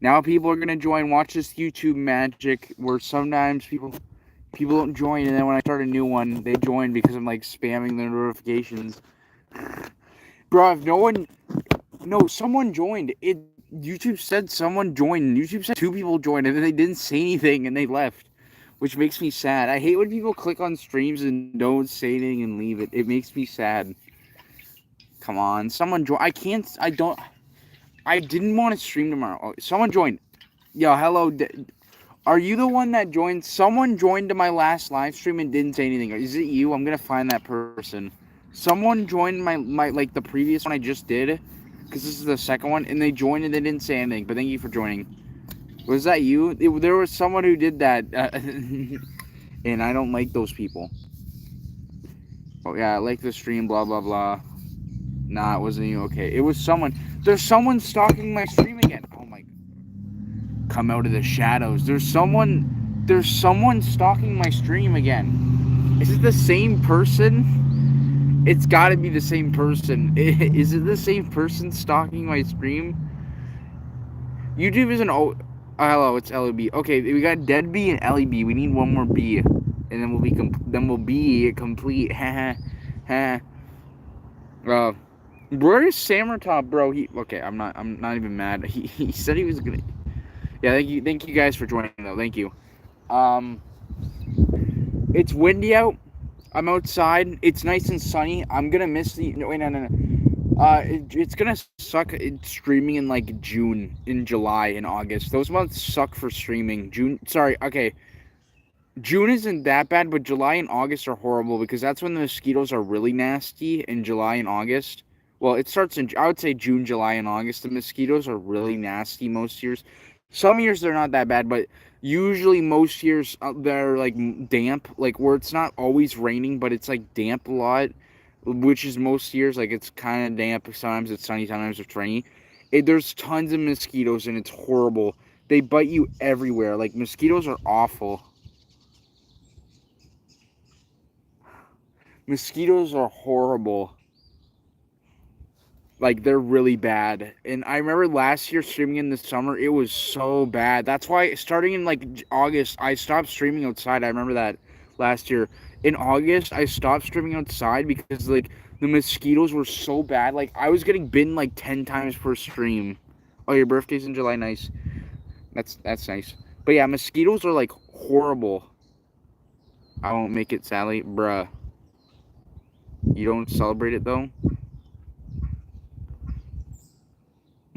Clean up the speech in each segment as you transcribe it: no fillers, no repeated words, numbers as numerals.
Now people are gonna join. Watch this YouTube magic where sometimes people don't join, and then when I start a new one, they join because I'm like spamming their notifications. Bro, if no one, no, someone joined. YouTube said someone joined. YouTube said 2 people joined, and then they didn't say anything and they left, which makes me sad. I hate when people click on streams and don't say anything and leave it. It makes me sad. Come on, someone join. I can't. I don't. I didn't want to stream tomorrow. Oh, someone joined. Yo, hello. Are you the one that joined? Someone joined to my last live stream and didn't say anything. Is it you? I'm gonna find that person. Someone joined my like the previous one I just did, because this is the second one, and they joined and they didn't say anything. But thank you for joining. Was that you? There was someone who did that, and I don't like those people. Oh yeah, I like the stream. Blah blah blah. Nah, it wasn't you. Okay, it was someone. There's someone stalking my stream again. Oh my. Come out of the shadows. There's someone stalking my stream again. Is it the same person? It's got to be the same person. Is it the same person stalking my stream? YouTube isn't. Oh, hello, it's LEB. Okay, we got Dead B and LEB. We need one more B, and then we'll be complete. Ha ha. Where is Samertop, bro? Okay. I'm not even mad. He said he was gonna. Yeah, thank you guys for joining though. Thank you. Um, it's windy out. I'm outside. It's nice and sunny. I'm gonna miss the. No, wait, no. It's gonna suck. It's streaming in like June, in July, and August. Those months suck for streaming. Sorry. Okay. June isn't that bad, but July and August are horrible because that's when the mosquitoes are really nasty. In July and August. Well, it starts in. I would say June, July, and August. The mosquitoes are really nasty most years. Some years they're not that bad, but usually most years they're like damp, like where it's not always raining, but it's like damp a lot, which is most years. Like it's kind of damp. Sometimes it's sunny, sometimes it's rainy. There's tons of mosquitoes and it's horrible. They bite you everywhere. Like mosquitoes are awful. Mosquitoes are horrible. Like, they're really bad. And I remember last year streaming in the summer, it was so bad. That's why starting in, like, August, I stopped streaming outside. I remember that last year. In August, I stopped streaming outside because, like, the mosquitoes were so bad. Like, I was getting bitten, like, 10 times per stream. Oh, your birthday's in July? Nice. That's nice. But, yeah, mosquitoes are, like, horrible. I won't make it, Sally. Bruh. You don't celebrate it, though?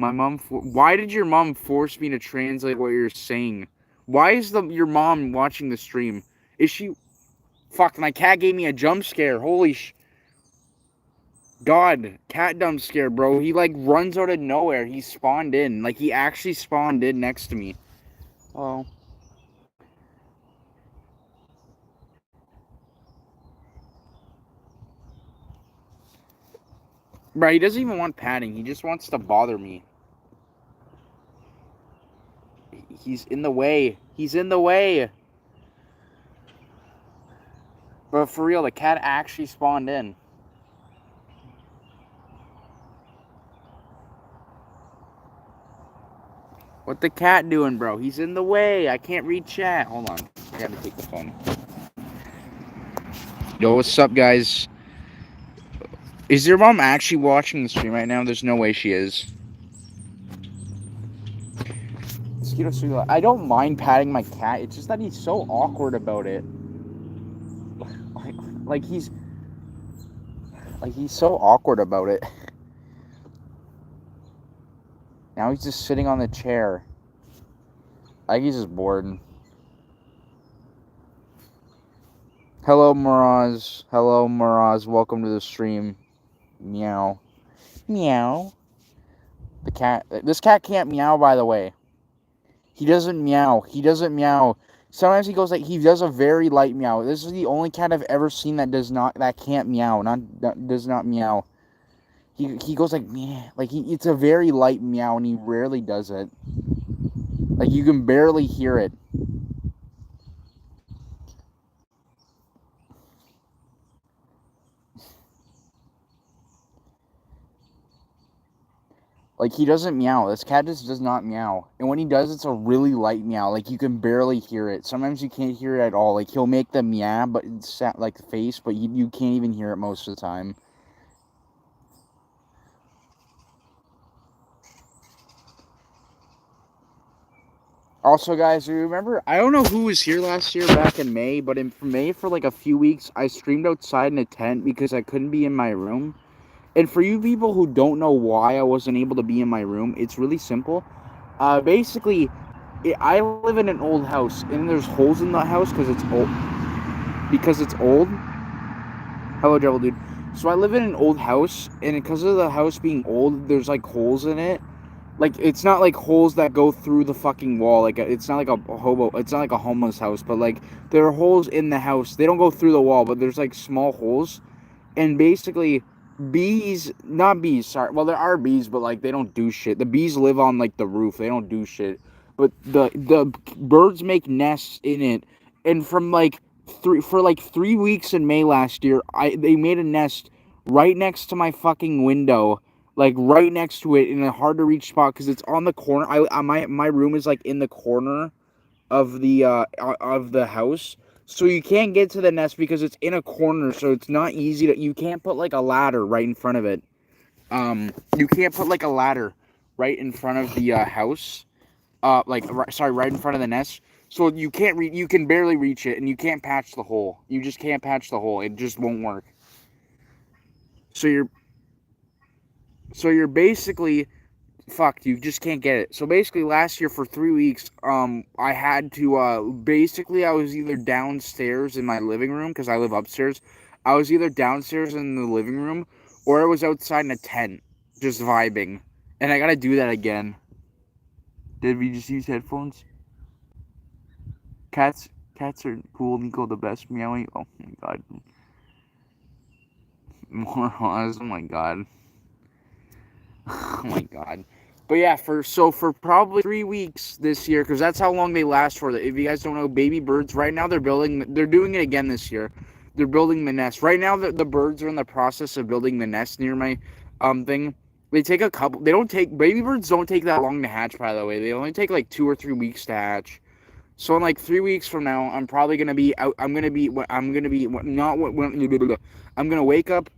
Why did your mom force me to translate what you're saying? Why is your mom watching the stream? Is she... Fuck, my cat gave me a jump scare. Holy God, cat jump scare, bro. He, like, runs out of nowhere. He spawned in. Like, he actually spawned in next to me. Oh. Bro, he doesn't even want patting. He just wants to bother me. He's in the way. He's in the way. But for real, the cat actually spawned in. What the cat doing, bro? He's in the way. I can't read chat. Hold on. I gotta take the phone. Yo, what's up, guys? Is your mom actually watching the stream right now? There's no way she is. I don't mind patting my cat. It's just that he's so awkward about it. Like he's so awkward about it. Now he's just sitting on the chair. Like he's just bored. Hello, Miraz. Hello, Miraz. Welcome to the stream. Meow. Meow. This cat can't meow, by the way. He doesn't meow. He doesn't meow. Sometimes he goes like, he does a very light meow. This is the only cat I've ever seen that can't meow. Does not meow. He goes like, meh. Like, it's a very light meow, and he rarely does it. Like, you can barely hear it. Like, he doesn't meow. This cat just does not meow. And when he does, it's a really light meow. Like, you can barely hear it. Sometimes you can't hear it at all. Like, he'll make the meow, but it's like the face, but you can't even hear it most of the time. Also, guys, remember, I don't know who was here last year back in May, but in May for like a few weeks, I streamed outside in a tent because I couldn't be in my room. And for you people who don't know why I wasn't able to be in my room, it's really simple. Basically, I live in an old house, and there's holes in the house because it's old. Hello, Devil Dude. So I live in an old house, and because of the house being old, there's like holes in it. Like, it's not like holes that go through the fucking wall. Like, it's not like a it's not like a homeless house, but like, there are holes in the house. They don't go through the wall, but there's like small holes. And basically, not bees, sorry. Well, there are bees, but like, they don't do shit. The bees live on like the roof. They don't do shit. But the birds make nests in it. And from like 3 weeks in May last year, they made a nest right next to my fucking window. Like, right next to it in a hard to reach spot because it's on the corner. My room is like in the corner of the house, so you can't get to the nest because it's in a corner. So it's not easy you can't put like a ladder right in front of it. You can't put like a ladder right in front of the house. Right in front of the nest. So you can barely reach it, and you can't patch the hole. You just can't patch the hole. It just won't work. So you're basically fucked. You just can't get it. So basically, last year for 3 weeks, I had to basically I was either downstairs in my living room because I live upstairs. I was either downstairs in the living room, or I was outside in a tent, just vibing. And I gotta do that again. Did we just use headphones? Cats are cool. Nico the best meowing. Oh my god. Morons. Oh my god. Oh my god. But yeah, for probably 3 weeks this year, because that's how long they last for. If you guys don't know, baby birds right now they're doing it again this year. They're building the nest right now. The birds are in the process of building the nest near my thing. They take baby birds don't take that long to hatch. By the way, they only take like 2 or 3 weeks to hatch. So in like 3 weeks from now, I'm probably gonna be out. I'm gonna wake up.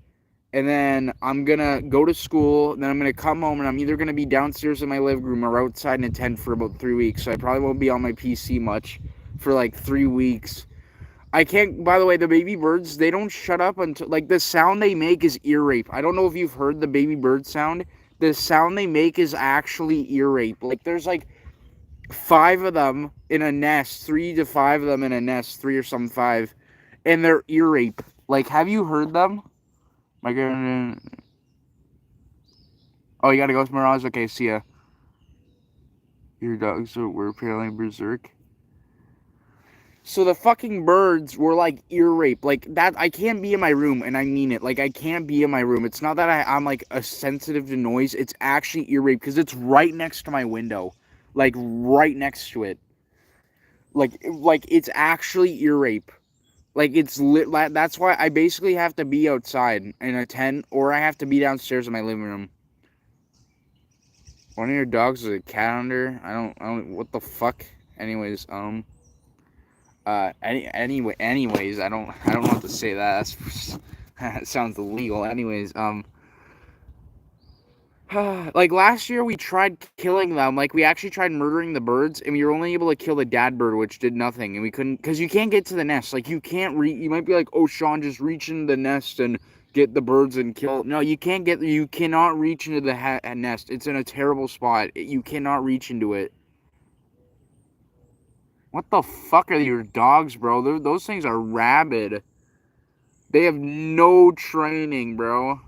And then I'm going to go to school, then I'm going to come home, and I'm either going to be downstairs in my living room or outside in a tent for about 3 weeks. So I probably won't be on my PC much for like 3 weeks. I can't, by the way, the baby birds, they don't shut up until, like, the sound they make is ear rape. I don't know if you've heard the baby bird sound. The sound they make is actually ear rape. Like, there's like 5 of them in a nest, 3 to 5 of them in a nest, 3 or some 5, and they're ear rape. Like, have you heard them? My god. Oh, you gotta go, Mirage? Okay, see ya. Your dogs were apparently berserk. So the fucking birds were like ear rape. Like, that, I can't be in my room, and I mean it. Like, I can't be in my room. It's not that I'm like a sensitive to noise. It's actually ear rape because it's right next to my window. Like, right next to it. Like it's actually ear rape. Like, it's lit. That's why I basically have to be outside in a tent, or I have to be downstairs in my living room. One of your dogs is a cat under. I don't. What the fuck? Anyways, anyways, I don't know what to say. That sounds illegal. Anyways, like last year we tried killing them. Like, we actually tried murdering the birds, and we were only able to kill the dad bird, which did nothing. And we couldn't, because you can't get to the nest. Like, you can't you might be like, oh, Shaun, just reach into the nest and get the birds and kill. No, you cannot reach into the nest. It's in a terrible spot. You cannot reach into it. What the fuck are your dogs, bro? Those things are rabid. They have no training, bro.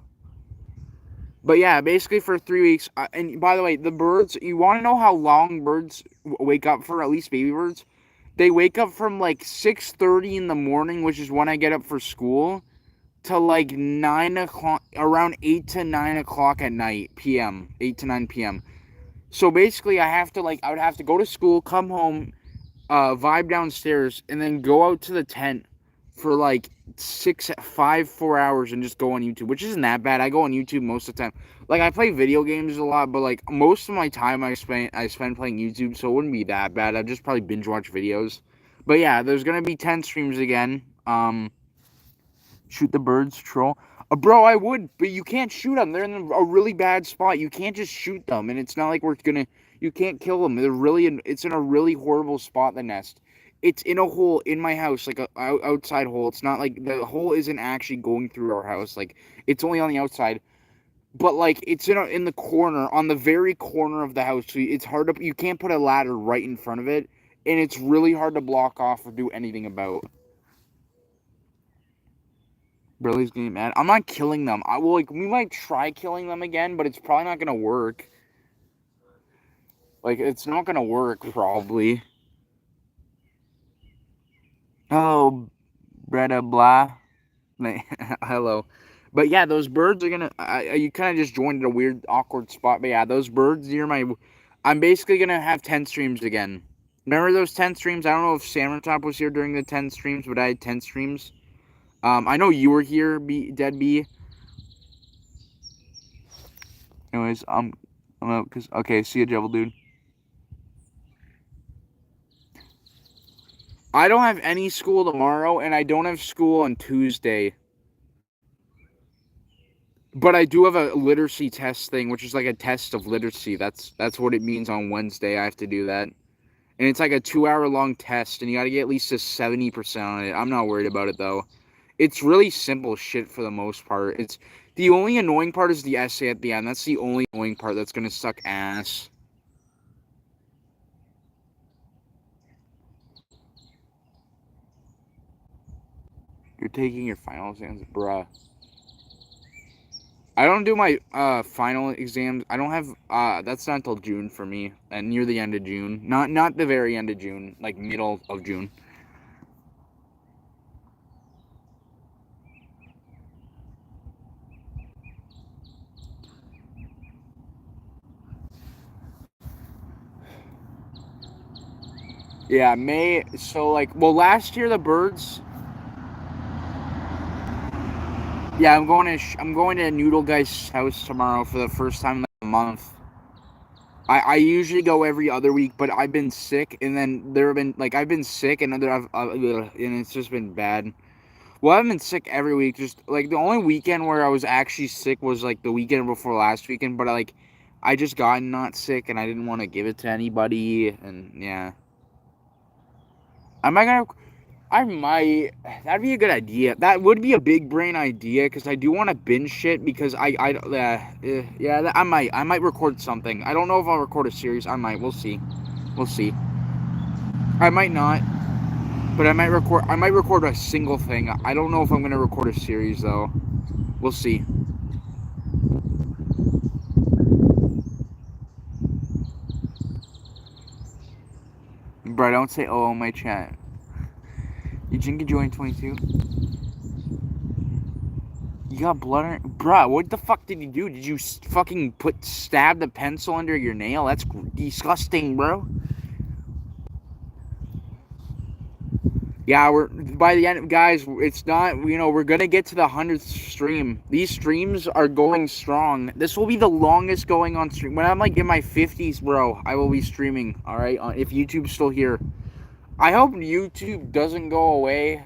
But yeah, basically for 3 weeks. And by the way, the birds, you want to know how long birds wake up for, at least baby birds? They wake up from like 6:30 in the morning, which is when I get up for school, to like 9 o'clock, around 8 to 9 o'clock at night, p.m., 8 to 9 p.m. So basically I would have to go to school, come home, vibe downstairs, and then go out to the tent for like 4 hours and just go on YouTube, which isn't that bad. I go on YouTube most of the time. Like, I play video games a lot, but like most of my time I spend playing YouTube, so it wouldn't be that bad. I'd just probably binge watch videos. But yeah, there's gonna be 10 streams again. Shoot the birds, troll. Bro, I would, but you can't shoot them. They're in a really bad spot. You can't just shoot them, and it's not like we're gonna. You can't kill them. It's in a really horrible spot. The nest. It's in a hole in my house, like a outside hole. It's not like the hole isn't actually going through our house. Like, it's only on the outside. But like, it's in the corner, on the very corner of the house. So it's hard to. You can't put a ladder right in front of it, and it's really hard to block off or do anything about. Burley's getting mad. I'm not killing them. We might try killing them again, but it's probably not gonna work. Like, it's not gonna work, probably. Oh, Bretta blah. Hello. But yeah, those birds are gonna. You kind of just joined at a weird, awkward spot. But yeah, those birds near my. I'm basically gonna have 10 streams again. Remember those 10 streams? I don't know if Salmon Top was here during the 10 streams, but I had 10 streams. I know you were here, Dead B. Anyways, I'm out because okay, see you, Devil Dude. I don't have any school tomorrow, and I don't have school on Tuesday. But I do have a literacy test thing, which is like a test of literacy. That's what it means on Wednesday. I have to do that. And it's like a 2-hour-long test, and you got to get at least a 70% on it. I'm not worried about it, though. It's really simple shit for the most part. It's the only annoying part is the essay at the end. That's the only annoying part that's going to suck ass. You're taking your final exams, bruh. I don't do my final exams. I don't have that's not until June for me, and near the end of June. Not the very end of June, like middle of June. Yeah, May. So like, well, last year the birds. Yeah, I'm going to Noodle Guy's house tomorrow for the first time in like a month. I usually go every other week, but I've been sick, and then there have been like I've been sick, and and it's just been bad. Well, I've been sick every week. Just like the only weekend where I was actually sick was like the weekend before last weekend, but I just got not sick, and I didn't want to give it to anybody, and yeah. I might. That'd be a good idea. That would be a big brain idea because I do want to binge shit because I might record something. I don't know if I'll record a series. I might. We'll see. I might not, but I might record a single thing. I don't know if I'm gonna record a series though. We'll see. Bro, don't say oh in my chat. You can join 22. You got blood on it? Bruh, what the fuck did you do? Did you fucking stab the pencil under your nail? That's disgusting, bro. Yeah, by the end, guys, it's not, we're gonna get to the 100th stream. These streams are going strong. This will be the longest going on stream. When I'm like in my 50s, bro, I will be streaming, alright? If YouTube's still here. I hope YouTube doesn't go away.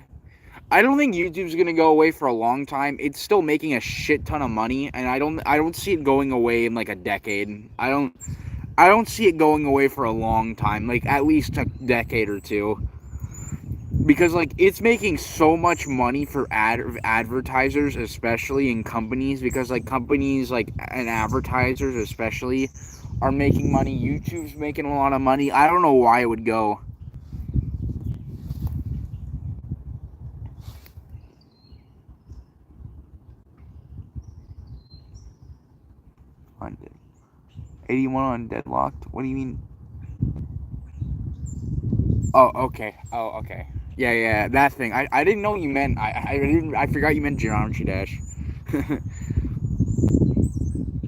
I don't think YouTube's gonna go away for a long time. It's still making a shit ton of money, and I don't see it going away in like a decade. I don't see it going away for a long time, like at least a decade or two. Because like it's making so much money for advertisers, especially in companies, because like companies like and advertisers especially are making money. YouTube's making a lot of money. I don't know why it would go. On 81 on deadlocked. What do you mean? Oh, okay. Yeah, that thing. I didn't know you meant. I forgot you meant Geometry Dash.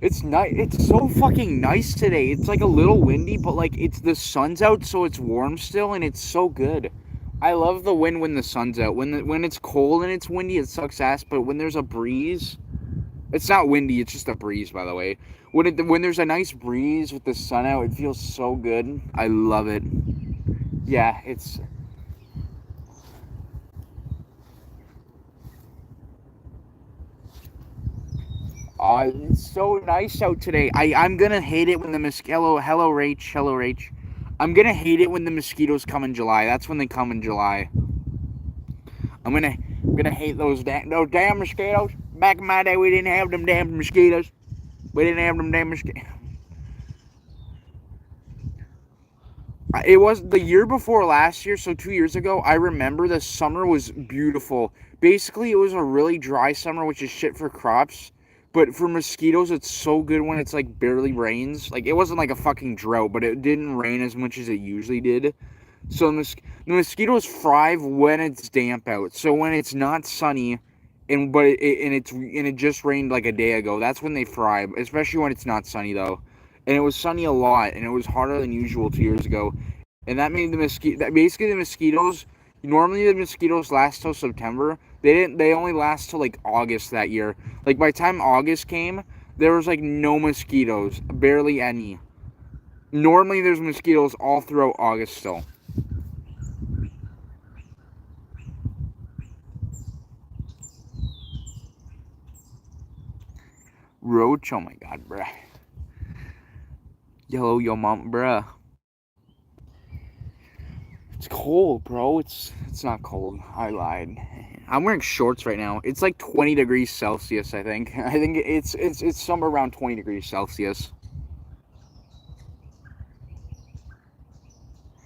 It's nice. It's so fucking nice today. It's like a little windy, but like the sun's out, so it's warm still, and it's so good. I love the wind when the sun's out. When it's cold and it's windy, it sucks ass. But when there's a breeze, it's not windy. It's just a breeze, by the way. When there's a nice breeze with the sun out, it feels so good. I love it. Yeah, it's so nice out today. I'm gonna hate it when the mosquito. Hello, Rach. Hello, Rach. I'm gonna hate it when the mosquitoes come in July. That's when they come in July. I'm gonna hate those damn mosquitoes. Back in my day, we didn't have them damn mosquitoes. We didn't have them damn mosquitoes. It was the year before last year, so 2 years ago. I remember the summer was beautiful. Basically, it was a really dry summer, which is shit for crops. But for mosquitoes, it's so good when it's like barely rains. Like, it wasn't like a fucking drought, but it didn't rain as much as it usually did. So the mosquitoes thrive when it's damp out. So when it's not sunny, and it just rained like a day ago, that's when they thrive. Especially when it's not sunny though, and it was sunny a lot, and it was hotter than usual 2 years ago, and that made basically the mosquitoes. Normally the mosquitoes last till September. They only last till like August that year. Like by the time August came, there was like no mosquitoes, barely any. Normally there's mosquitoes all throughout August still. Roach, oh my god, bruh. Hello, yo mom, bruh. It's cold, bro. It's not cold. I lied. I'm wearing shorts right now. It's like 20 degrees Celsius, I think. I think it's somewhere around 20 degrees Celsius.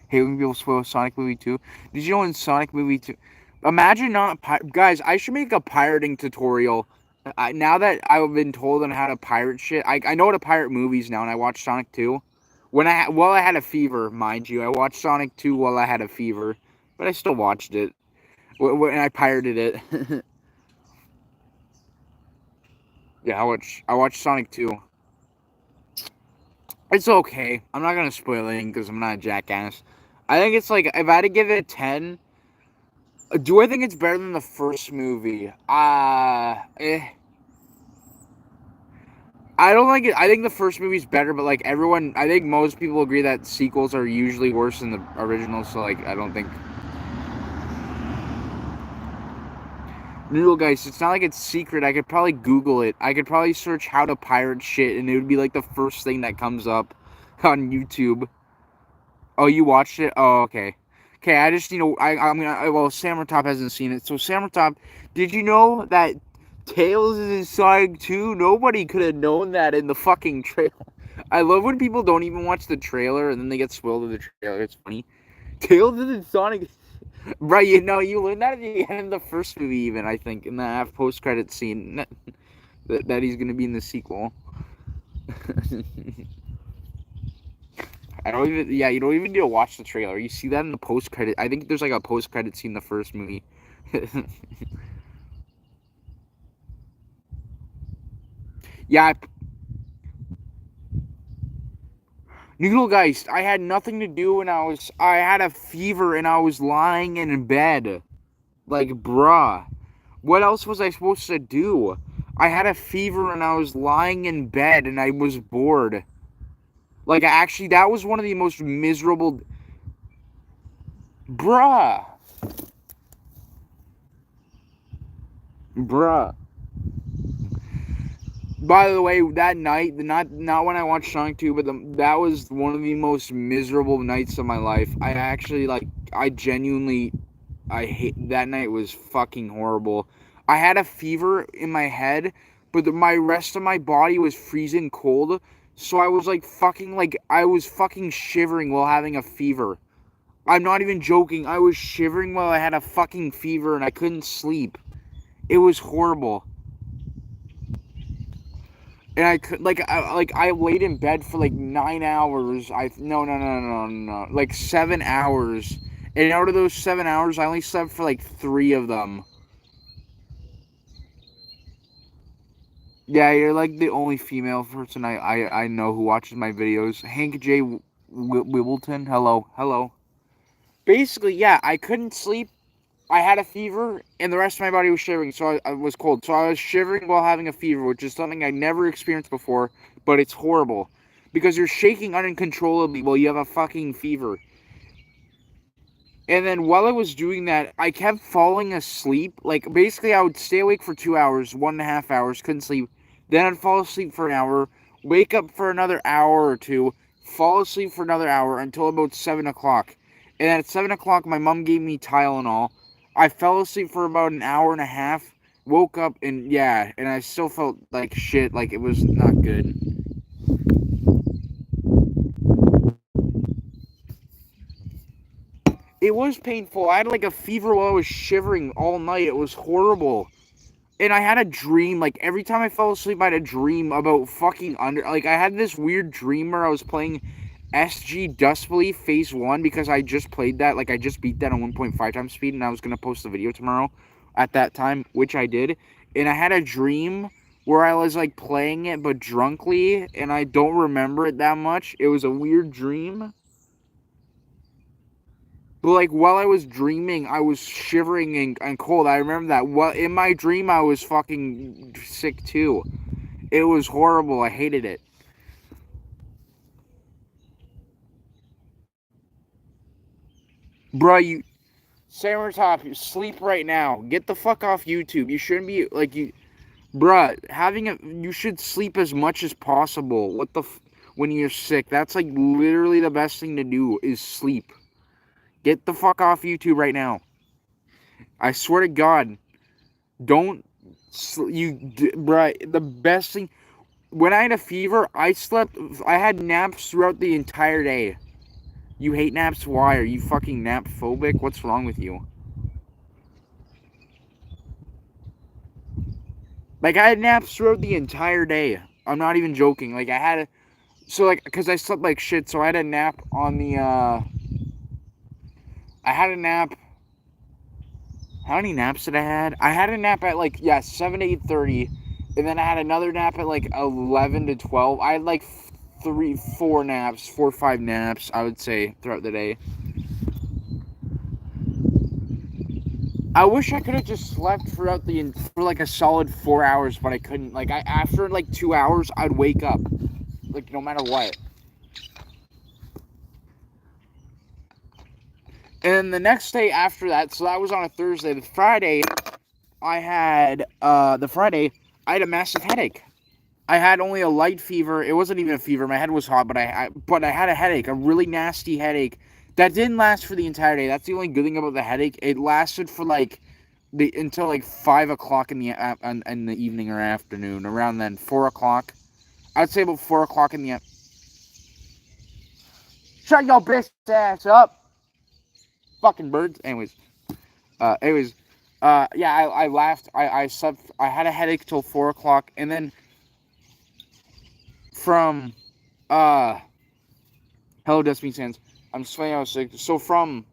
Hey, we people spoil Sonic movie 2. Did you know in Sonic movie 2? Imagine not guys. I should make a pirating tutorial. Now that I've been told on how to pirate shit, I know how to pirate movies now, and I watched Sonic 2. While I had a fever, mind you, I watched Sonic 2 while I had a fever, but I still watched it. When I pirated it. Yeah, I watched Sonic 2. It's okay. I'm not gonna spoil anything because I'm not a jackass. I think it's like, if I had to give it a 10, do I think it's better than the first movie? I don't like it. I think the first movie's better, but like I think most people agree that sequels are usually worse than the original. So like, I don't think. Noodle guys, it's not like it's secret. I could probably Google it. I could probably search how to pirate shit, and it would be like the first thing that comes up on YouTube. Oh, you watched it? Oh, okay. Okay, I just, well, Sammertop hasn't seen it. So, Sammertop, did you know that Tails is in Sonic 2? Nobody could have known that in the fucking trailer. I love when people don't even watch the trailer and then they get spoiled with the trailer. It's funny. Tails is in Sonic. Right, you learned that at the end of the first movie, even, I think, in the post-credit scene, that he's going to be in the sequel. You don't even need to watch the trailer. You see that in the post-credit. I think there's like a post-credit scene in the first movie. Yeah, Noodle Geist, I had nothing to do and I had a fever and I was lying in bed. Like, bruh. What else was I supposed to do? I had a fever and I was lying in bed and I was bored. Like, actually, that was one of the most miserable... Bruh. By the way, that night, not when I watched Sonic 2, but that was one of the most miserable nights of my life. I genuinely, hate, that night was fucking horrible. I had a fever in my head, but my rest of my body was freezing cold, so I was I was fucking shivering while having a fever. I'm not even joking, I was shivering while I had a fucking fever and I couldn't sleep. It was horrible. And I could I laid in bed for like 9 hours. No, like 7 hours. And out of those 7 hours, I only slept for like 3 of them. Yeah, you're like the only female person I know who watches my videos. Hank J. Wibbleton, hello. basically, yeah, I couldn't sleep. I had a fever, and the rest of my body was shivering, so I was cold. So I was shivering while having a fever, which is something I never experienced before, but it's horrible. Because you're shaking uncontrollably while you have a fucking fever. And then while I was doing that, I kept falling asleep. Like, basically, I would stay awake for 2 hours, 1.5 hours, couldn't sleep. Then I'd fall asleep for an hour, wake up for another hour or two, fall asleep for another hour until about 7 o'clock. And at 7 o'clock, my mom gave me Tylenol. I fell asleep for about an hour and a half, woke up, and yeah, and I still felt like shit, like it was not good. It was painful. I had like a fever while I was shivering all night. It was horrible. And I had a dream, like every time I fell asleep, I had a dream about fucking like I had this weird dream where I was playing SG Dustbelief Phase 1 because I just played that, like I just beat that on 1.5 times speed and I was going to post the video tomorrow at that time, which I did. And I had a dream where I was like playing it but drunkly and I don't remember it that much. It was a weird dream. But like while I was dreaming, I was shivering and cold. I remember that. Well, in my dream, I was fucking sick too. It was horrible. I hated it. Bruh, you Samurai Top, you sleep right now. Get the fuck off YouTube. You shouldn't be like you, bruh. You should sleep as much as possible. When you're sick, that's like literally the best thing to do is sleep. Get the fuck off YouTube right now. I swear to God, don't bruh. The best thing when I had a fever, I slept. I had naps throughout the entire day. You hate naps? Why? Are you fucking nap phobic? What's wrong with you? Like, I had naps throughout the entire day. I'm not even joking. Like, because I slept like shit, so I had a nap on the, I had a nap. How many naps did I had? I had a nap at, like, yeah, 7 to 8:30, and then I had another nap at, like, 11 to 12. I had, like, 4 or 5 naps, I would say, throughout the day. I wish I could have just slept for like a solid 4 hours, but I couldn't. Like after like 2 hours, I'd wake up, like no matter what. And the next day after that, so that was on a Thursday. The Friday I had a massive headache. I had only a light fever. It wasn't even a fever. My head was hot, but I had a headache, a really nasty headache that didn't last for the entire day. That's the only good thing about the headache. It lasted for like until like 5 o'clock in the evening or afternoon. Around then, 4 o'clock. I'd say about 4 o'clock in the. Shut your bitch ass up, fucking birds. Anyways, yeah, I laughed. I slept. I had a headache till 4 o'clock, and then from hello, Destiny Sands. I'm sweating. I was sick. So from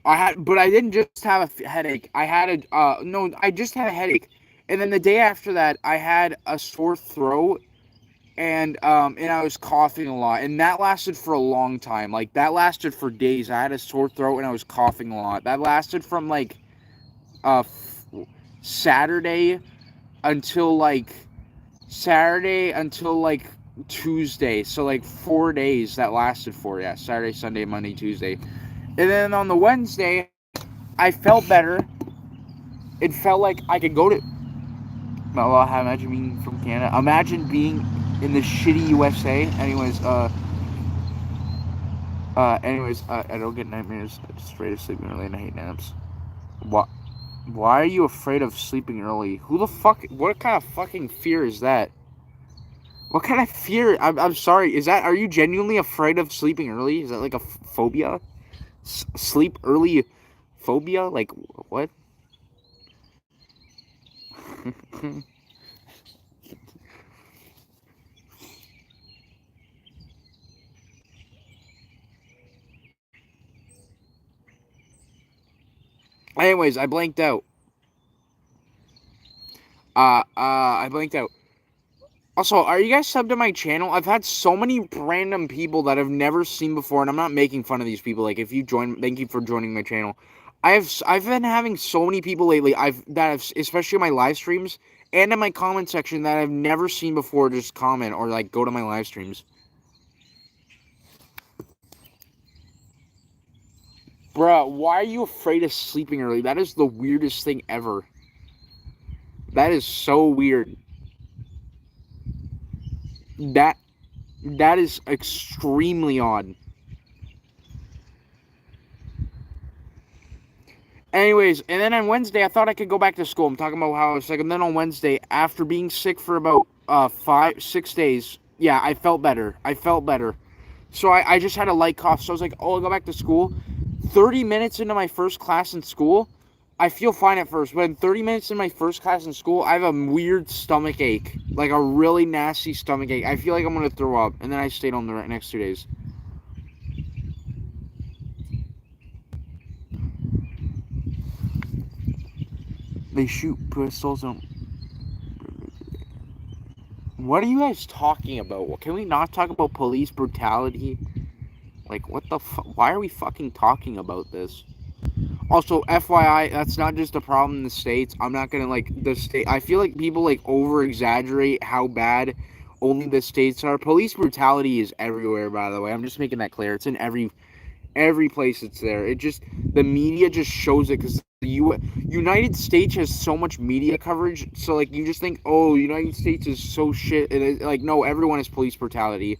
but I didn't just have a headache. I had no, I just had a headache, and then the day after that, I had a sore throat, and I was coughing a lot, and that lasted for a long time. Like that lasted for days. I had a sore throat and I was coughing a lot. That lasted from like uh Saturday until like Saturday until like Tuesday. So like 4 days that lasted for, yeah, Saturday, Sunday, Monday, Tuesday. And then on the Wednesday, I felt better. It felt like I could go to. Well, imagine being from Canada. Imagine being in the shitty USA. I don't get nightmares. I'm just afraid of sleeping early and I hate naps. Why are you afraid of sleeping early? Who the fuck? What kind of fucking fear is that? What kind of fear? I'm sorry. Are you genuinely afraid of sleeping early? Is that like a phobia? Sleep early phobia? Like, what? Anyways, I blanked out. I blanked out. Also, are you guys subbed to my channel? I've had so many random people that I've never seen before, and I'm not making fun of these people. Like, if you join, thank you for joining my channel. I've been having so many people lately. Especially my live streams and in my comment section that I've never seen before. Just comment or like go to my live streams. Bruh, why are you afraid of sleeping early? That is the weirdest thing ever. That is so weird. That is extremely odd. Anyways, and then on Wednesday, I thought I could go back to school. I'm talking about how I was sick. And then on Wednesday, after being sick for about 5-6 days, yeah, I felt better. So I just had a light cough. So I was like, oh, I'll go back to school. 30 minutes into my first class in school, I feel fine at first. But in 30 minutes in my first class in school, I have a weird stomach ache. Like a really nasty stomach ache. I feel like I'm going to throw up. And then I stayed on the next 2 days. They shoot pistols on... What are you guys talking about? Can we not talk about police brutality? Like, what the fuck? Why are we fucking talking about this? Also, FYI, that's not just a problem in the States. I'm not gonna, like, the state... I feel like people, like, over-exaggerate how bad only the States are. Police brutality is everywhere, by the way. I'm just making that clear. It's in every place it's there. It just... The media just shows it, because the United States has so much media coverage, so, like, you just think, oh, United States is so shit. Like, no, everyone has police brutality.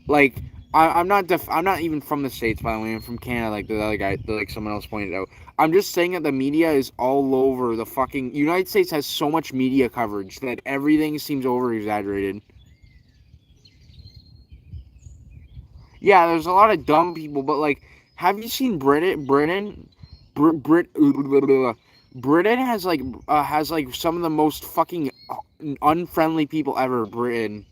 Like... I'm not even from the States, by the way. I'm from Canada, like the other guy, like someone else pointed out. I'm just saying that the media is all over the fucking... United States has so much media coverage that everything seems over-exaggerated. Yeah, there's a lot of dumb people, but, like, have you seen Britain has, like, some of the most fucking unfriendly people ever, Britain.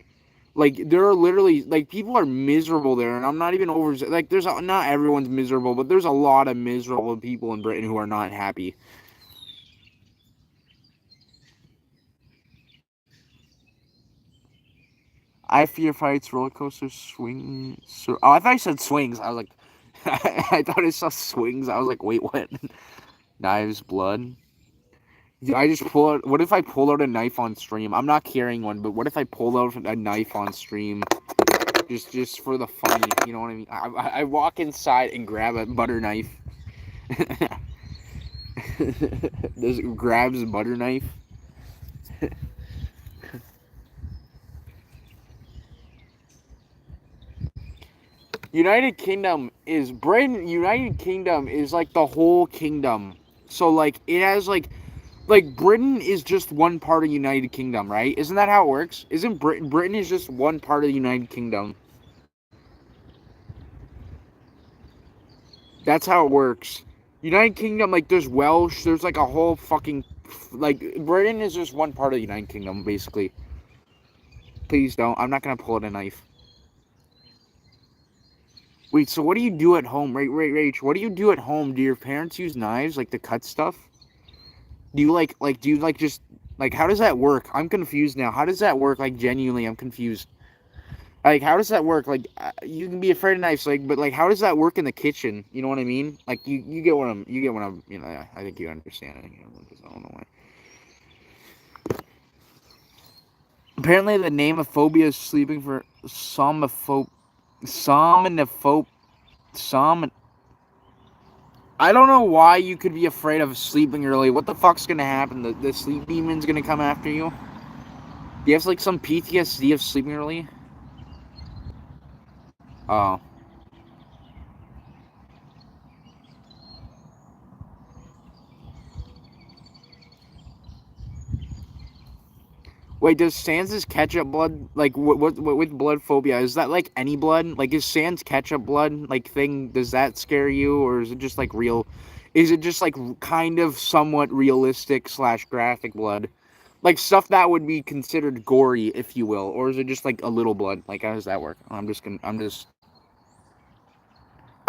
Like, there are literally, like, people are miserable there, and I'm not even over, like, not everyone's miserable, but there's a lot of miserable people in Britain who are not happy. I fear fights, roller coasters, swings. Oh, I thought I said swings. I was like, I thought I saw swings. I was like, wait, what? Knives, blood. I just pull out, what if I pull out a knife on stream? I'm not carrying one, but what if I pull out a knife on stream? Just for the funny, you know what I mean? I walk inside and grab a butter knife. Grabs a butter knife. United Kingdom is like the whole kingdom. So, like, it has, like, Britain is just one part of United Kingdom, right? Isn't that how it works? Isn't Britain is just one part of the United Kingdom? That's how it works. United Kingdom, like, there's Welsh, there's, like, a whole fucking... Like, Britain is just one part of the United Kingdom, basically. Please don't. I'm not gonna pull out a knife. Wait, so what do you do at home? Rach, what do you do at home? Do your parents use knives, like, to cut stuff? Do you just, like, how does that work? I'm confused now. How does that work? Like, genuinely, I'm confused. Like, how does that work? Like, you can be afraid of knives, like, but, like, how does that work in the kitchen? You know what I mean? Like, you get what I'm, you know, I think you understand it. I don't know why. Apparently, the name of phobia is sleeping for somnophobe. I don't know why you could be afraid of sleeping early. What the fuck's gonna happen? The sleep demon's gonna come after you? Do you have, like, some PTSD of sleeping early? Oh. Wait, does Sans' ketchup blood, like, what with blood phobia, is that, like, any blood? Like, is Sans ketchup blood, like, thing, does that scare you, or is it just, like, real, is it just, like, kind of somewhat realistic / graphic blood? Like, stuff that would be considered gory, if you will, or is it just, like, a little blood? Like, how does that work? I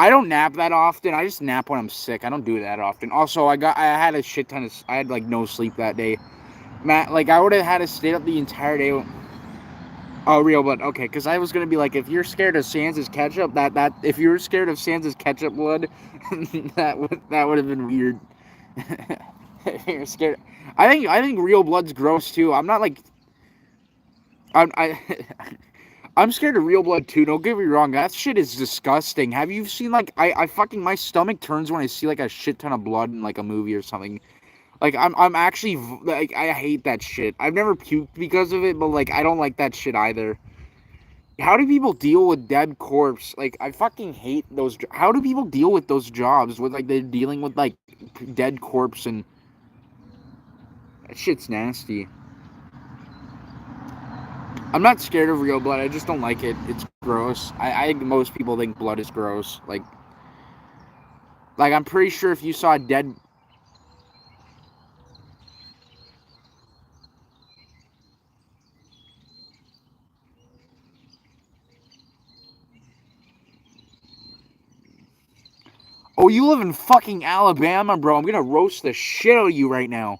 don't nap that often. I just nap when I'm sick. I don't do that often. Also, I had a shit ton of, I had, like, no sleep that day. Matt, like, I would have had to stay up the entire day. Oh, real blood. Okay, because I was gonna be like, if you're scared of Sans' ketchup, that if you were scared of Sans' ketchup blood, that would have been weird. If you're scared. I think real blood's gross too. I'm not like I I'm scared of real blood too. Don't get me wrong. That shit is disgusting. Have you seen like I fucking my stomach turns when I see like a shit ton of blood in like a movie or something. Like I'm actually like I hate that shit. I've never puked because of it, but like I don't like that shit either. How do people deal with dead corpse? Like I fucking hate those. How do people deal with those jobs? With like they're dealing with like dead corpse and that shit's nasty. I'm not scared of real blood. I just don't like it. It's gross. I think most people think blood is gross. Like I'm pretty sure if you saw a dead. Oh, you live in fucking Alabama, bro. I'm gonna roast the shit out of you right now.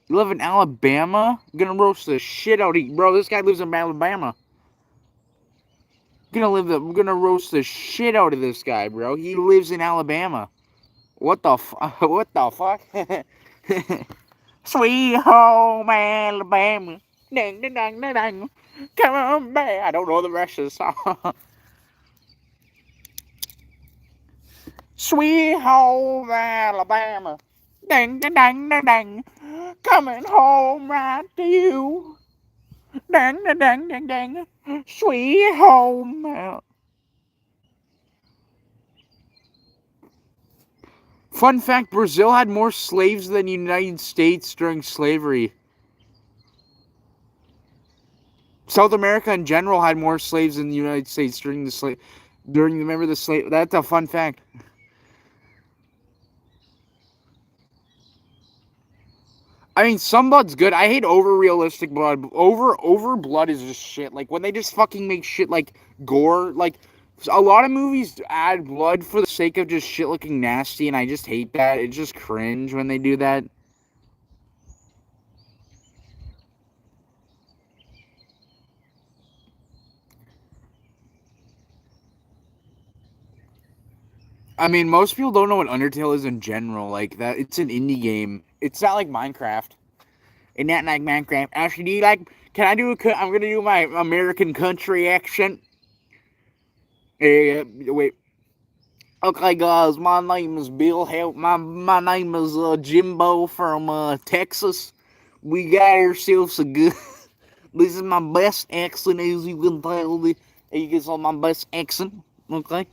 You live in Alabama? I'm gonna roast the shit out of you, bro. This guy lives in Alabama. I'm gonna roast the shit out of this guy, bro. He lives in Alabama. What the what the fuck? Sweet home Alabama. Ding, ding, ding, ding, ding. Come on back. I don't know the rest of the song. Sweet home Alabama. Ding, ding, ding, ding, ding. Coming home right to you. Ding, ding, ding, ding, ding. Sweet home. Fun fact, Brazil had more slaves than the United States during slavery. South America in general had more slaves than the United States during the slave. Remember the slave? That's a fun fact. I mean, some blood's good. I hate over realistic blood. Over blood is just shit. Like when they just fucking make shit like gore. Like a lot of movies add blood for the sake of just shit looking nasty, and I just hate that. It's just cringe when they do that. I mean, most people don't know what Undertale is in general. Like that, it's an indie game. It's not like Minecraft. It's not like Minecraft. Actually, do you like? Can I do? I'm gonna do my American country accent. Wait. Okay, guys, my name is Bill. My name is Jimbo from Texas. We got ourselves a good. This is my best accent, as you can tell. You can tell my best accent. Okay.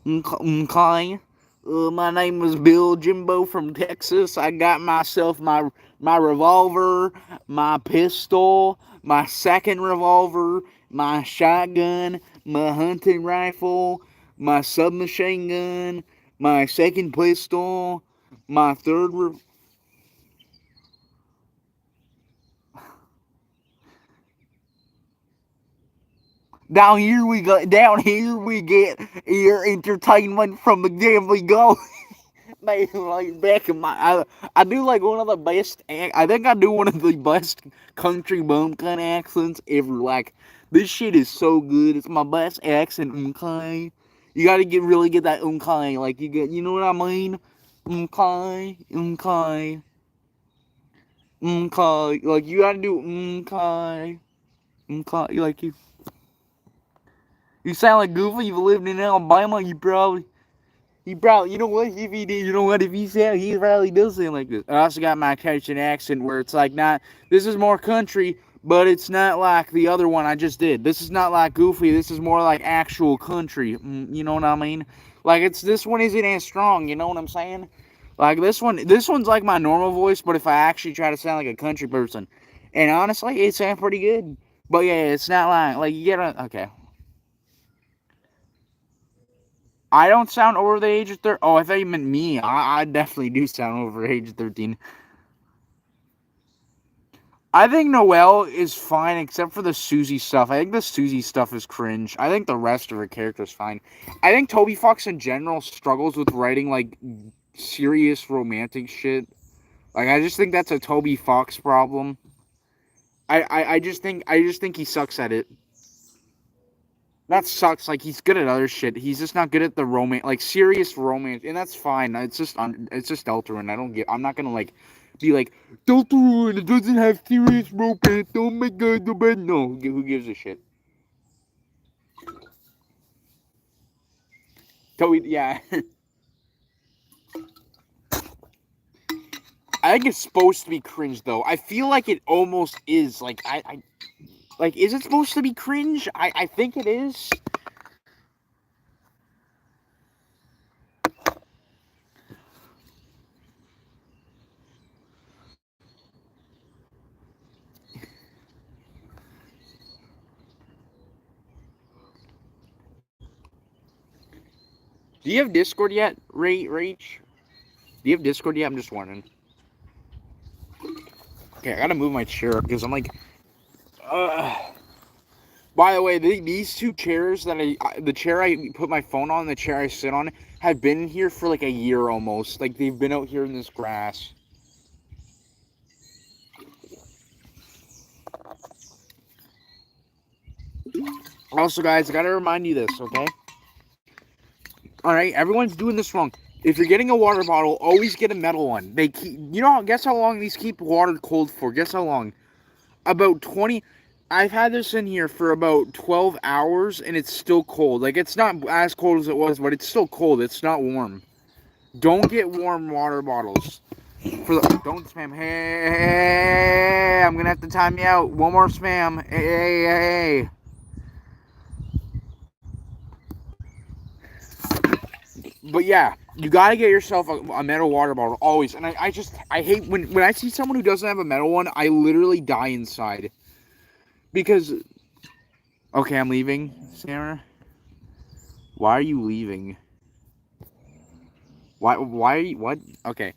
Okay. My name is Bill Jimbo from Texas. I got myself my revolver, my pistol, my second revolver, my shotgun, my hunting rifle, my submachine gun, my second pistol, my third. Down here we go. Down here we get your entertainment from the Gambling Go. Like back in I do like one of the best. I think I do one of the best country bumpkin accents ever. Like this shit is so good. It's my best accent. Okay, you got to really get that okay. Like you know what I mean? Okay, okay, okay. Like you got to do okay, okay. Like you sound like Goofy. You've lived in Alabama. You know what? If he did, you know what? If he said, he probably does sound like this. I also got my Cajun accent where it's like not. This is more country, but it's not like the other one I just did. This is not like Goofy. This is more like actual country. You know what I mean? Like this one isn't as strong. You know what I'm saying? Like this one's like my normal voice, but if I actually try to sound like a country person, and honestly, it sounds pretty good. But yeah, it's not like you gotta. Okay. I don't sound over the age of 13. Oh, I thought you meant me. I definitely do sound over the age of 13. I think Noelle is fine except for the Susie stuff. I think the Susie stuff is cringe. I think the rest of her character is fine. I think Toby Fox in general struggles with writing like serious romantic shit. Like I just think that's a Toby Fox problem. I just think he sucks at it. That sucks. Like, he's good at other shit. He's just not good at the romance, like serious romance, and that's fine. It's just Deltarune. I'm not gonna like be like Deltarune. It doesn't have serious romance. Oh my god, no. Who gives a shit? Yeah. I think it's supposed to be cringe though. I feel like it almost is. Like like, is it supposed to be cringe? I think it is. Do you have Discord yet, Rach? Do you have Discord yet? I'm just wondering. Okay, I gotta move my chair because I'm like, By the way, these two chairs that the chair I put my phone on, the chair I sit on, have been here for like a year almost. Like, they've been out here in this grass. Also, guys, I gotta remind you this, okay? Alright, everyone's doing this wrong. If you're getting a water bottle, always get a metal one. They keep, guess how long these keep water cold for? Guess how long? About 20. I've had this in here for about 12 hours, and it's still cold. Like, it's not as cold as it was, but it's still cold. It's not warm. Don't get warm water bottles. Don't spam. Hey, I'm gonna have to time you out. One more spam. Hey. But yeah, you gotta get yourself a metal water bottle, always. And I hate when I see someone who doesn't have a metal one, I literally die inside. Because, okay, I'm leaving, Sarah. Why are you leaving? Why are you, what? Okay.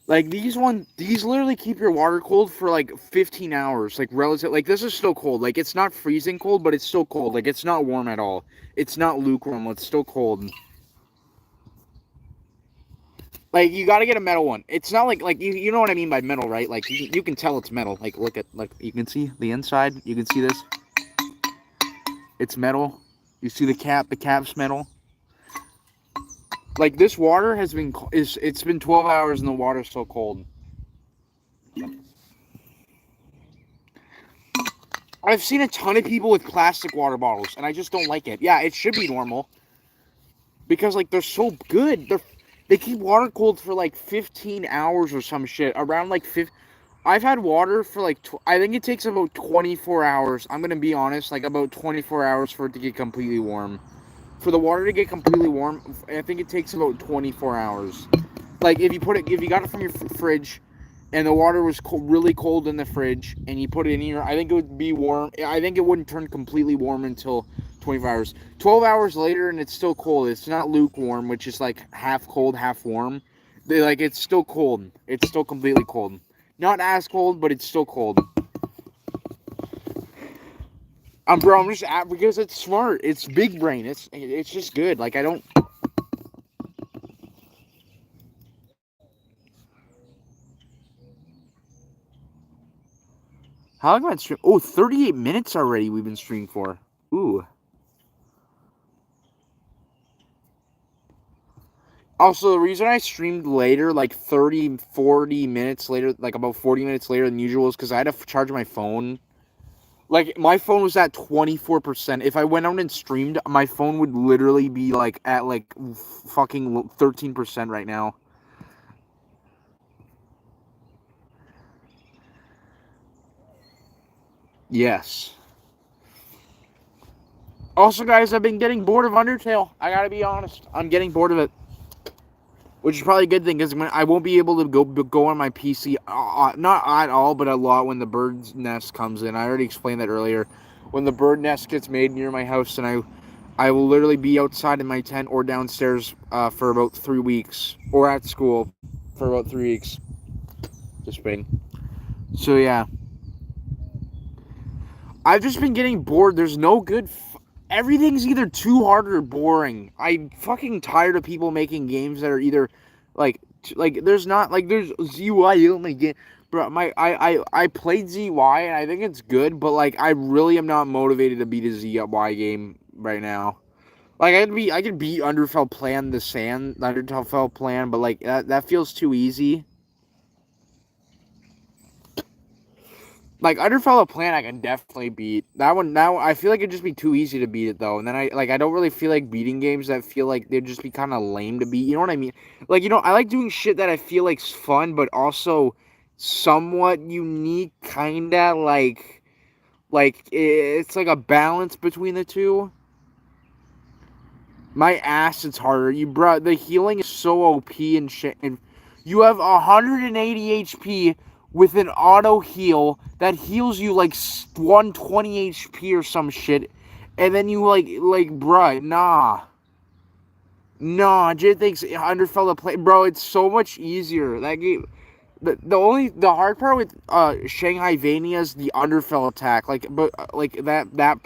Like, these literally keep your water cold for, like, 15 hours. Like, relative, like, this is still cold. Like, it's not freezing cold, but it's still cold. Like, it's not warm at all. It's not lukewarm. It's still cold. Like, you gotta get a metal one. It's not like you know what I mean by metal, right? Like, you can tell it's metal. Like, look at, like, you can see the inside. You can see this. It's metal. You see the cap. The cap's metal. Like, this water has been, it's been 12 hours and the water's so cold. I've seen a ton of people with plastic water bottles, and I just don't like it. Yeah, it should be normal. Because, like, they're so good. They keep water cold for, like, 15 hours or some shit. Around, like, I've had water for, like, I think it takes about 24 hours. I'm gonna be honest, like, about 24 hours for it to get completely warm. For the water to get completely warm, I think it takes about 24 hours. Like, if you got it from your fridge, and the water was really cold in the fridge, and you put it in here, I think it would be warm. I think it wouldn't turn completely warm until 24 hours. 12 hours later, and it's still cold. It's not lukewarm, which is like half cold, half warm. It's still cold. It's still completely cold. Not as cold, but it's still cold. Bro, I'm just because it's smart. It's big brain. It's just good. Like, I don't. How long have I been streaming? Oh, 38 minutes already we've been streaming for. Ooh. Also, the reason I streamed later, like 40 minutes later, like about 40 minutes later than usual, is because I had to charge my phone. Like, my phone was at 24%. If I went out and streamed, my phone would literally be, like, at, like, fucking 13% right now. Yes. Also, guys, I've been getting bored of Undertale. I gotta be honest. I'm getting bored of it. Which is probably a good thing, because I won't be able to go on my PC, not at all, but a lot when the bird's nest comes in. I already explained that earlier. When the bird nest gets made near my house, and I will literally be outside in my tent or downstairs for about 3 weeks, or at school for about 3 weeks. Just kidding. So, yeah. I've just been getting bored. There's no good... Everything's either too hard or boring. I'm fucking tired of people making games that are either, like there's not, like, there's ZY only game. Bro, I played ZY, and I think it's good, but, like, I really am not motivated to beat a ZY game right now. Like I could beat Underfell Plan Underfell Plan, but like that feels too easy. Like Underfell Plan, I can definitely beat that one. Now I feel like it'd just be too easy to beat it though, and then I don't really feel like beating games that feel like they'd just be kind of lame to beat. You know what I mean? Like I like doing shit that I feel like's fun, but also somewhat unique, kinda like it's like a balance between the two. My ass, it's harder. The healing is so OP and shit. And you have 180 HP with an auto heal that heals you like 120 HP or some shit. And then you bruh, nah. Nah, Jit thinks Underfell to play. Bro, it's so much easier. That game. The hard part with Shanghai Vania is the Underfell attack. That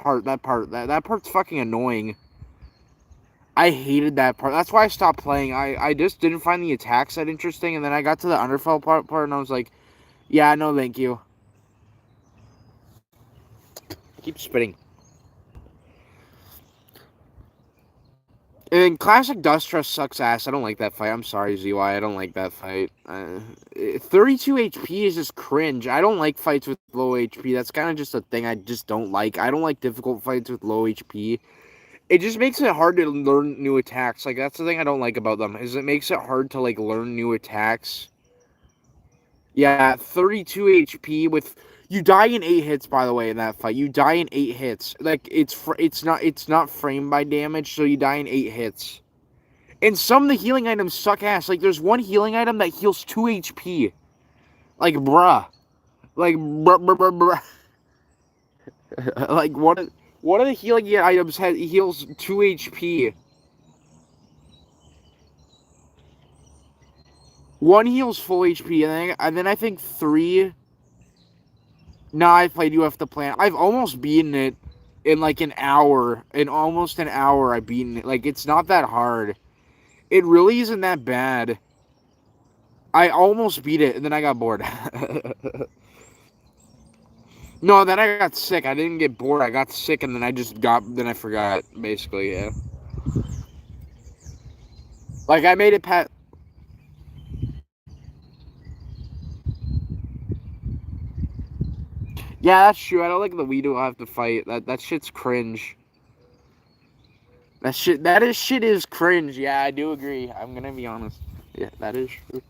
part's fucking annoying. I hated that part. That's why I stopped playing. I just didn't find the attacks that interesting, and then I got to the Underfell part, and I was like, yeah, no, thank you. I keep spitting. And then Classic Dust Trust sucks ass. I don't like that fight. I'm sorry, ZY. I don't like that fight. 32 HP is just cringe. I don't like fights with low HP. That's kind of just a thing I just don't like. I don't like difficult fights with low HP. It just makes it hard to learn new attacks. Like, that's the thing I don't like about them, is it makes it hard to, like, learn new attacks. Yeah, 32 HP with... You die in 8 hits, by the way, in that fight. You die in 8 hits. Like, it's not frame by damage, so you die in 8 hits. And some of the healing items suck ass. Like, there's one healing item that heals 2 HP. Like, bruh. Like, bruh. Like, one of the healing items heals 2 HP. One heals full HP, and then I think 3... Nah, I played UF Plan. I've almost beaten it in like an hour. In almost an hour, I've beaten it. Like, it's not that hard. It really isn't that bad. I almost beat it, and then I got bored. No, then I got sick. I didn't get bored. I got sick, and then I forgot, basically, yeah. Like, I made it past... Yeah, that's true. I don't like the we don't have to fight. That shit's cringe. That shit is cringe. Yeah, I do agree. I'm gonna be honest. Yeah, that is true.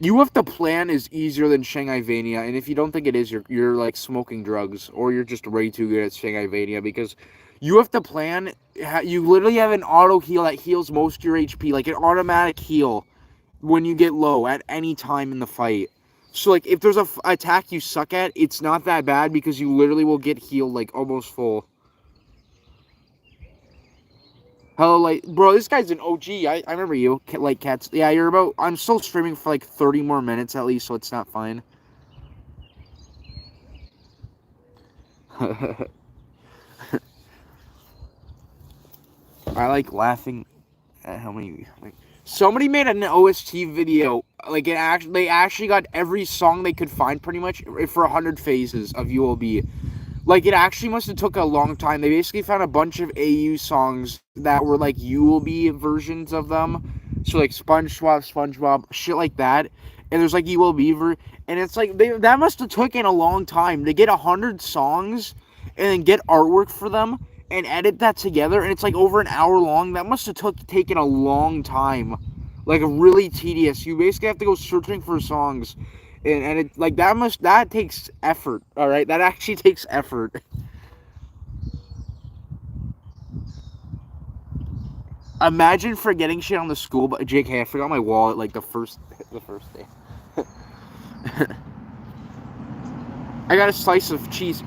You have to plan is easier than Shanghai Vania, and if you don't think it is, you're like smoking drugs, or you're just way too good at Shanghai Vania, because you have to plan. You literally have an auto heal that heals most of your HP, like an automatic heal when you get low at any time in the fight. So, like, if there's a attack you suck at, it's not that bad because you literally will get healed, like, almost full. Hello, like, bro, this guy's an OG. I remember you, like, cats. Yeah, I'm still streaming for, like, 30 more minutes at least, so it's not fine. I like laughing at how many, like... Somebody made an OST video, like, they actually got every song they could find, pretty much, for 100 phases of ULB. Like, it actually must have took a long time. They basically found a bunch of AU songs that were, like, ULB versions of them. So, like, SpongeBob, shit like that. And there's, like, ULB, and it's, like, that must have taken a long time to get 100 songs and then get artwork for them and edit that together, and it's like over an hour long. That must have taken a long time, like really tedious. You basically have to go searching for songs, and it like that takes effort. All right, that actually takes effort. Imagine forgetting shit on the school, but JK, I forgot my wallet like the first day. I got a slice of cheese.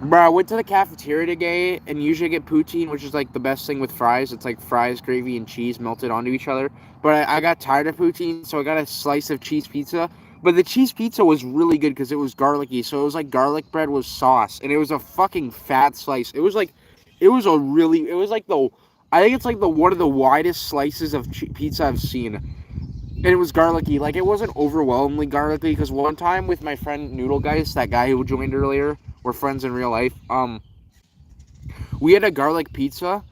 Bro, I went to the cafeteria today, and usually I get poutine, which is, like, the best thing with fries. It's, like, fries, gravy, and cheese melted onto each other. But I got tired of poutine, so I got a slice of cheese pizza. But the cheese pizza was really good because it was garlicky. So it was, like, garlic bread with sauce. And it was a fucking fat slice. I think it's, like, one of the widest slices of pizza I've seen. And it was garlicky. Like, it wasn't overwhelmingly garlicky, because one time with my friend Noodle Geist, that guy who joined earlier, we're friends in real life. We had a garlic pizza,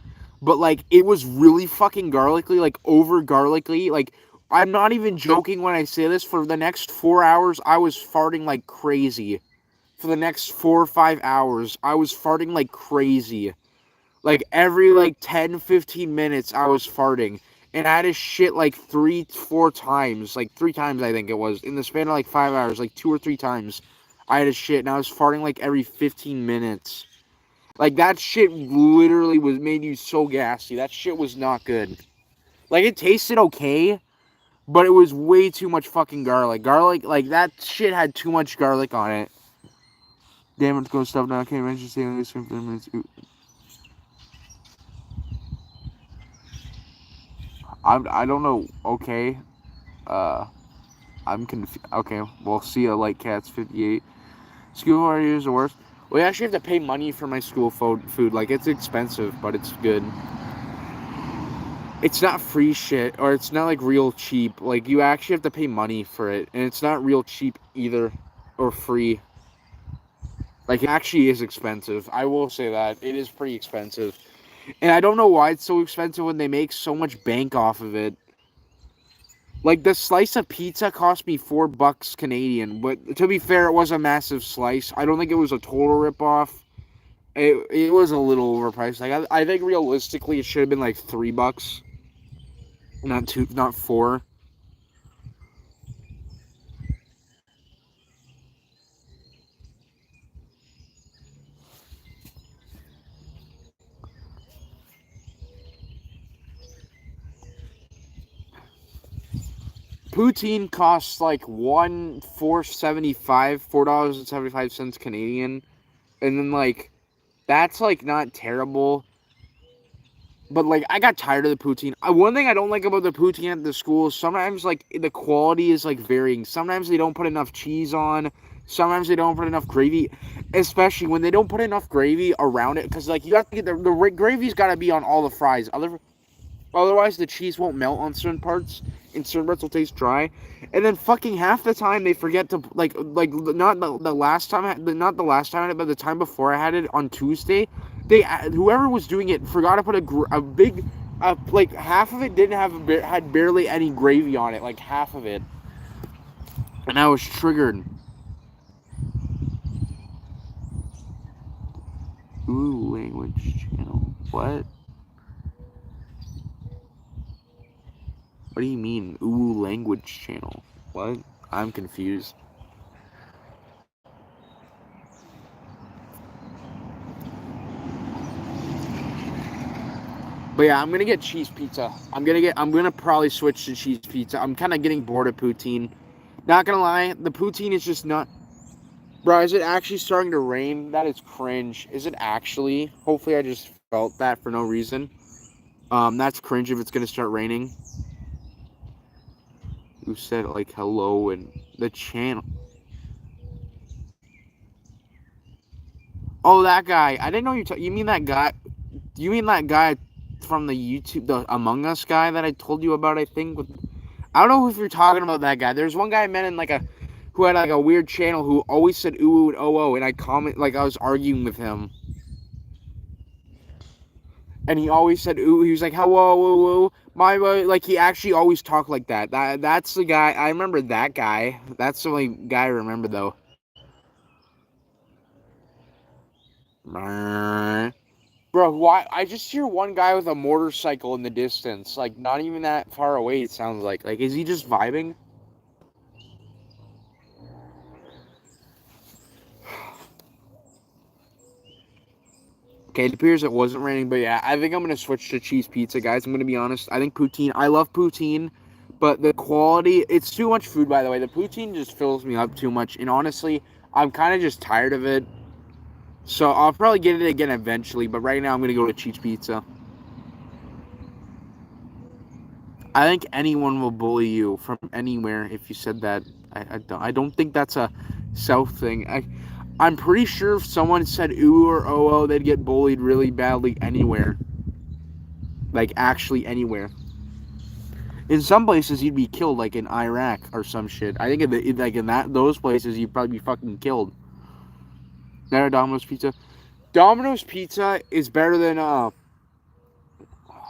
but like it was really fucking garlicky, like over garlicky. Like I'm not even joking when I say this. For the next 4 hours, I was farting like crazy. For the next 4 or 5 hours, I was farting like crazy. Like every like 10, 15 minutes, I was farting. And I had to shit like 3, 4 times. Like 3 times, I think it was. In the span of like 5 hours, like 2 or 3 times, I had to shit. And I was farting like every 15 minutes. Like that shit literally made you so gassy. That shit was not good. Like it tasted okay, but it was way too much fucking garlic. Garlic, like that shit had too much garlic on it. Damn, it's gonna stop now. I can't mention staying this for 10 minutes. I don't know. Okay. I'm confused. Okay, well, see ya, Light Cats 58. School party is the worst. We actually have to pay money for my school food. Like, it's expensive, but it's good. It's not free shit, or it's not, like, real cheap. Like, you actually have to pay money for it, and it's not real cheap either, or free. Like, it actually is expensive. I will say that. It is pretty expensive. And I don't know why it's so expensive when they make so much bank off of it. Like, the slice of pizza cost me $4 Canadian, but to be fair, it was a massive slice. I don't think it was a total ripoff. It was a little overpriced. Like, I think realistically it should have been like $3, not 4. Poutine costs like $4.75 Canadian, and then like that's like not terrible, but like I got tired of the poutine. One thing I don't like about the poutine at the school is sometimes like the quality is like varying. Sometimes they don't put enough cheese on, sometimes they don't put enough gravy, especially when they don't put enough gravy around it, because like you have to get the gravy's got to be on all the fries. Otherwise, the cheese won't melt on certain parts, and certain parts will taste dry. And then fucking half the time they forget to not the last time I had it, but the time before I had it on Tuesday, whoever was doing it forgot to put a big like half of it had barely any gravy on it, like half of it, and I was triggered. Ooh, language channel. What? What do you mean, ooh, language channel? What? I'm confused. But yeah, I'm gonna get cheese pizza. I'm gonna probably switch to cheese pizza. I'm kind of getting bored of poutine. Not gonna lie, the poutine is just not... Bro, is it actually starting to rain? That is cringe. Is it actually? Hopefully I just felt that for no reason. That's cringe if it's gonna start raining. Who said like hello and the channel? Oh, that guy. I didn't know you mean that guy? You mean that guy from the YouTube, the Among Us guy that I told you about? I think. I don't know if you're talking about that guy. There's one guy I met in who had like a weird channel who always said ooh and oh, and I was arguing with him. And he always said ooh. He was like hello, ooh, ooh. Like he actually always talked like that. That's the guy. I remember that guy. That's the only guy I remember though. Bro, why? I just hear one guy with a motorcycle in the distance. Like not even that far away. It sounds like. Like is he just vibing? Okay, it appears it wasn't raining, but yeah, I think I'm going to switch to cheese pizza, guys. I'm going to be honest. I think poutine, I love poutine, but the quality, it's too much food, by the way. The poutine just fills me up too much, and honestly, I'm kind of just tired of it. So I'll probably get it again eventually, but right now I'm going to go to cheese pizza. I think anyone will bully you from anywhere if you said that. I don't think that's a South thing. I'm pretty sure if someone said ooh or oh, they'd get bullied really badly anywhere. Like, actually anywhere. In some places, you'd be killed, like in Iraq or some shit. I think in those places, you'd probably be fucking killed. Better Domino's Pizza. Domino's Pizza is better than oh,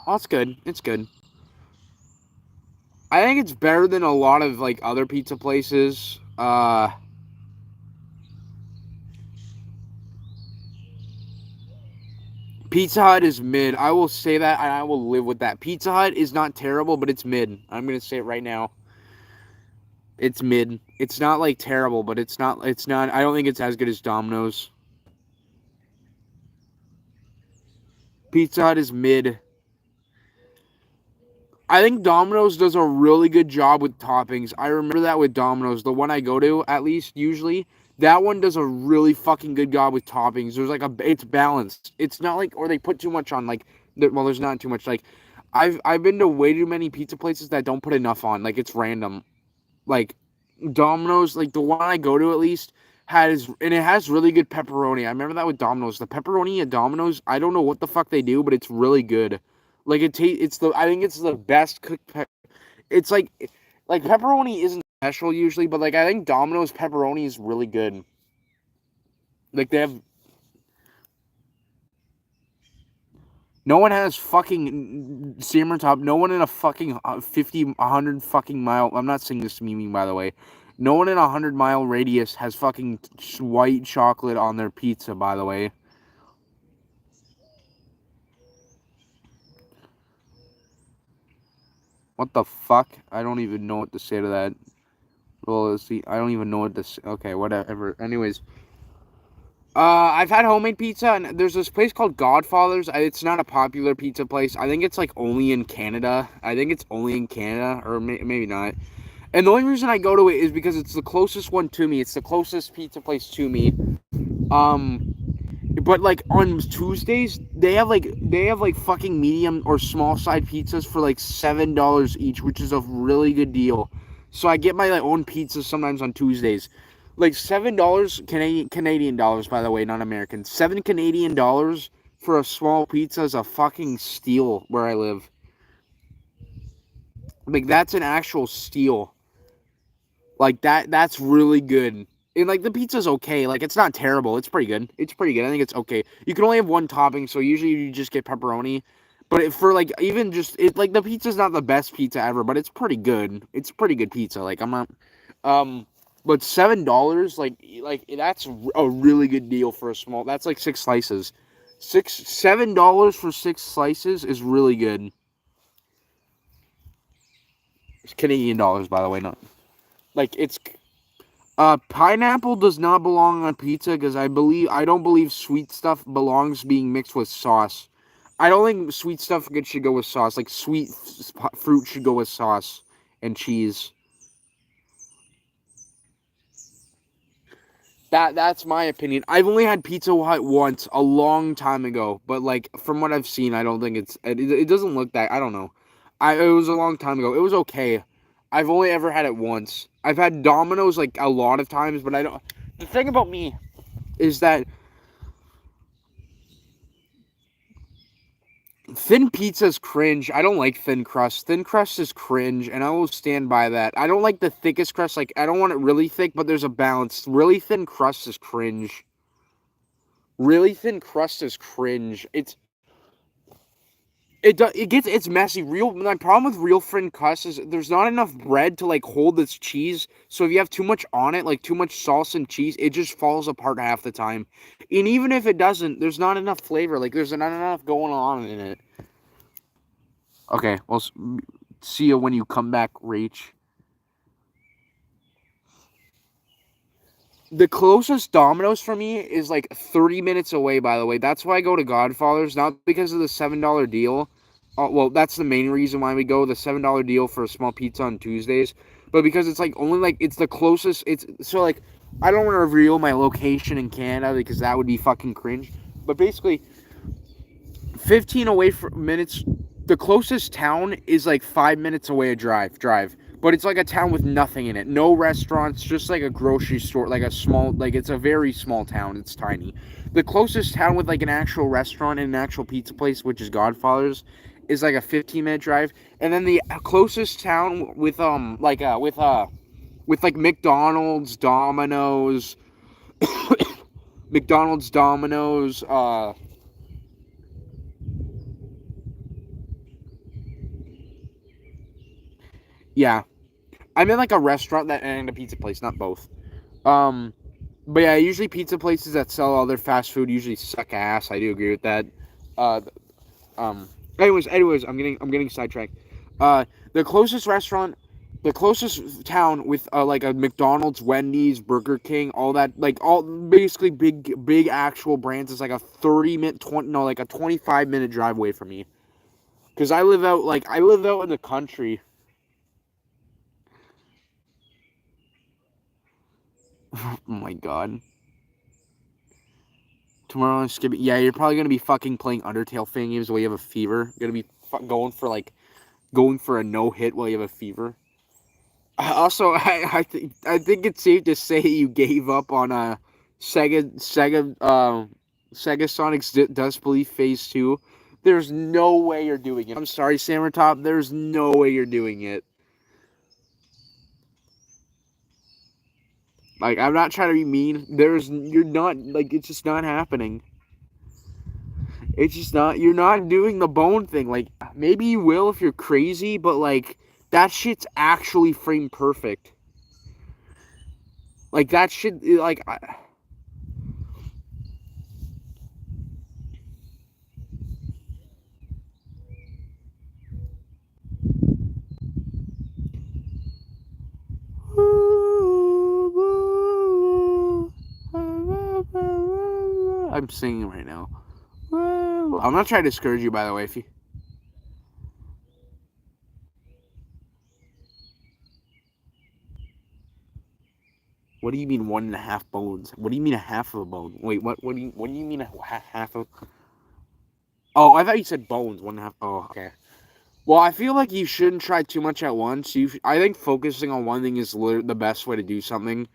it's good. It's good. I think it's better than a lot of like other pizza places. Pizza Hut is mid. I will say that, and I will live with that. Pizza Hut is not terrible, but it's mid. I'm gonna say it right now. It's mid. It's not like terrible, but it's not. It's not. I don't think it's as good as Domino's. Pizza Hut is mid. I think Domino's does a really good job with toppings. I remember that with Domino's, the one I go to, at least usually, that one does a really fucking good job with toppings. There's like it's balanced. It's not like, or they put too much on. Like, well, there's not too much. Like, I've been to way too many pizza places that don't put enough on. Like, it's random. Like, Domino's, like the one I go to at least and it has really good pepperoni. I remember that with Domino's. The pepperoni at Domino's, I don't know what the fuck they do, but it's really good. Like I think it's the best cooked it's like pepperoni isn't special usually, but like I think Domino's pepperoni is really good. Like they have no one has fucking steamer top. No one in a fucking 50, 100 fucking mile. I'm not saying this to me, by the way. No one in a 100-mile radius has fucking white chocolate on their pizza, by the way. What the fuck? I don't even know what to say to that. Well, let's see. I don't even know what to say. Okay, whatever. Anyways. I've had homemade pizza, and there's this place called Godfather's. It's not a popular pizza place. I think it's like only in Canada. I think it's only in Canada, or maybe not. And the only reason I go to it is because it's the closest one to me. It's the closest pizza place to me. But like on Tuesdays, they have like fucking medium or small side pizzas for like $7 each, which is a really good deal. So I get my like, own pizza sometimes on Tuesdays. Like $7 Canadian dollars, by the way, not American. $7 Canadian for a small pizza is a fucking steal where I live. Like that's an actual steal. Like that's really good. And like the pizza's okay. Like it's not terrible. It's pretty good. It's pretty good. I think it's okay. You can only have one topping, so usually you just get pepperoni. But for like even just it like the pizza's not the best pizza ever, but it's pretty good. It's pretty good pizza. Like I'm not but $7, like that's a really good deal for a small. That's like 6 slices. $7 for 6 slices is really good. It's Canadian dollars, by the way, not like it's. Pineapple does not belong on pizza because I don't believe sweet stuff belongs being mixed with sauce. I don't think sweet stuff should go with sauce. Like sweet fruit should go with sauce and cheese. That's my opinion. I've only had Pizza Hut once a long time ago, but like from what I've seen, I don't think it doesn't look that. I don't know. It was a long time ago. It was okay. I've only ever had it once. I've had Domino's like a lot of times, but I don't. The thing about me is that thin pizza is cringe. I don't like thin crust. Thin crust is cringe, and I will stand by that. I don't like the thickest crust. Like, I don't want it really thick, but there's a balance. Really thin crust is cringe. Really thin crust is cringe. It's messy. My problem with real thin crust is there's not enough bread to like hold this cheese. So if you have too much on it, like too much sauce and cheese, it just falls apart half the time. And even if it doesn't, there's not enough flavor. Like there's not enough going on in it. Okay, well, see you when you come back, Rach. The closest Domino's for me is like 30 minutes away, by the way. That's why I go to Godfather's, not because of the $7 deal. Well, that's the main reason why we go, the $7 deal for a small pizza on Tuesdays. But because it's like only like, it's the closest, so like, I don't want to reveal my location in Canada because that would be fucking cringe. But basically, 15 minutes, the closest town is like 5 minutes away a drive. But it's like a town with nothing in it. No restaurants, just like a grocery store, like a small, like it's a very small town. It's tiny. The closest town with like an actual restaurant and an actual pizza place, which is Godfather's, is like a 15-minute drive. And then the closest town with with like McDonald's, Domino's, McDonald's, Domino's, yeah. I'm in like a restaurant and a pizza place, not both. But yeah, usually pizza places that sell all their fast food usually suck ass. I do agree with that. Uh, anyways, I'm getting sidetracked. The closest restaurant, the closest town with like a McDonald's, Wendy's, Burger King, all that, like all basically big actual brands is like a 30-minute, like a 25-minute drive away from me. Cause I live out in the country. Oh my god. Tomorrow I'm skipping. Yeah, you're probably gonna be fucking playing Undertale fan games while you have a fever. You're gonna be going for a no hit while you have a fever. Also, I think it's safe to say you gave up on Sega Sonic's Dust Belief Phase 2. There's no way you're doing it. I'm sorry, Samertop. There's no way you're doing it. Like, I'm not trying to be mean. You're not, like, it's just not happening. It's just not, you're not doing the bone thing. Like, maybe you will if you're crazy, but, like, that shit's actually frame perfect. Like, that shit, like, I'm singing right now. I'm not trying to discourage you, by the way. If you... What do you mean 1.5 bones? What do you mean a half of a bone? Wait, what do you mean a half of? Oh, I thought you said bones. 1.5. Oh, okay. Well, I feel like you shouldn't try too much at once. I think focusing on one thing is the best way to do something.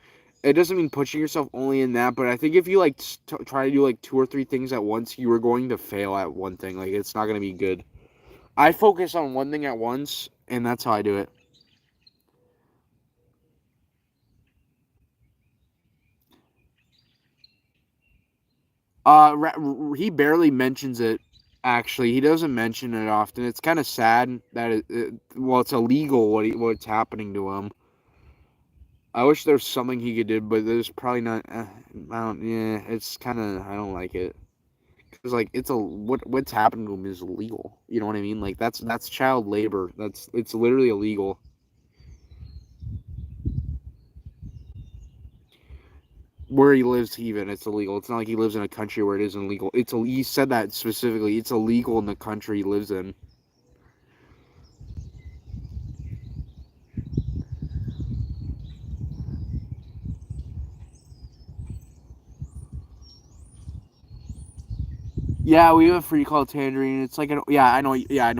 It doesn't mean pushing yourself only in that, but I think if you like try to do like 2 or 3 things at once, you are going to fail at one thing. Like, it's not going to be good. I focus on one thing at once, and that's how I do it. He barely mentions it. Actually, he doesn't mention it often. It's kind of sad that well, it's illegal what's happening to him. I wish there's something he could do, but there's probably not. I don't. Yeah, it's kind of. I don't like it because like what's happening to him is illegal. You know what I mean? Like that's child labor. It's literally illegal. Where he lives, even it's illegal. It's not like he lives in a country where it isn't illegal. He said that specifically. It's illegal in the country he lives in. Yeah, we have a fruit called tangerine. It's like I know. Yeah, I know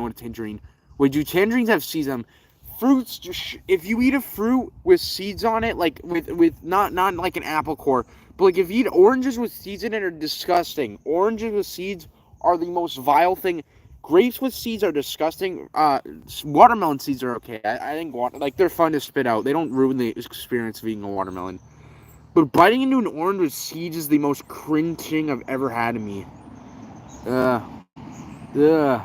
what a tangerine. Wait, do tangerines have seeds on them? Fruits, if you eat a fruit with seeds on it, like with not like an apple core, but like if you eat oranges with seeds in it, are disgusting. Oranges with seeds are the most vile thing. Grapes with seeds are disgusting. Watermelon seeds are okay. I think they're fun to spit out. They don't ruin the experience of eating a watermelon. But biting into an orange with seeds is the most cringe thing I've ever had in me. Ugh. Ugh.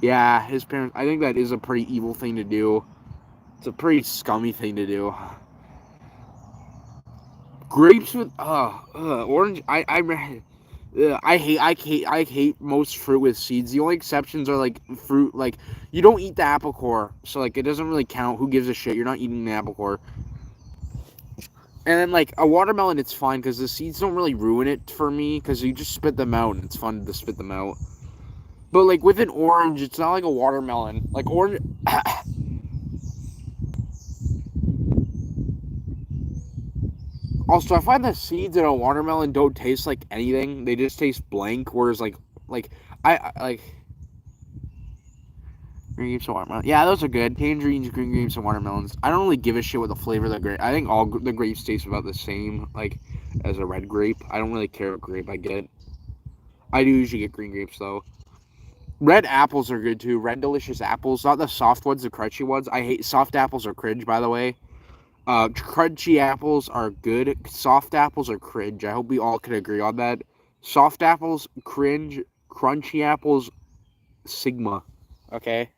Yeah, his parents. I think that is a pretty evil thing to do. It's a pretty scummy thing to do. Grapes with orange. I hate most fruit with seeds. The only exceptions are like fruit. Like, you don't eat the apple core, so like it doesn't really count. Who gives a shit? You're not eating the apple core. And then like a watermelon, it's fine because the seeds don't really ruin it for me because you just spit them out and it's fun to spit them out. But like with an orange, it's not like a watermelon. Like orange. Also, I find the seeds in a watermelon don't taste like anything. They just taste blank. Whereas I like green grapes and watermelon. Yeah, those are good. Tangerines, green grapes, and watermelons. I don't really give a shit what the flavor of the grape. I think all the grapes taste about the same, like as a red grape. I don't really care what grape I get. I do usually get green grapes though. Red apples are good too. Red delicious apples, not the soft ones, the crunchy ones. I hate soft apples are cringe, by the way. Crunchy apples are good. Soft apples are cringe. I hope we all can agree on that. Soft apples, cringe. Crunchy apples, Sigma. Okay?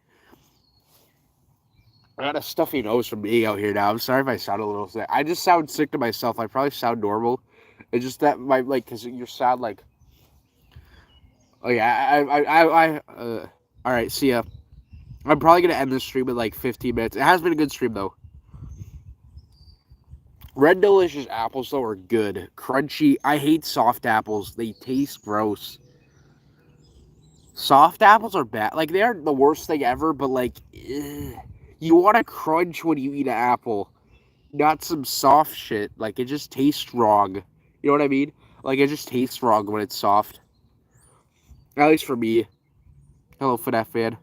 I got a stuffy nose from being out here now. I'm sorry if I sound a little sick. I just sound sick to myself. I probably sound normal. It's just that my because you sound like. Oh yeah, all right, see ya. I'm probably gonna end this stream in like 15 minutes. It has been a good stream though. Red Delicious apples though are good, crunchy. I hate soft apples. They taste gross. Soft apples are bad. Like they aren't the worst thing ever, but like, you want to crunch when you eat an apple, not some soft shit. Like it just tastes wrong. You know what I mean? Like it just tastes wrong when it's soft. At least for me. Hello, FNAF fan.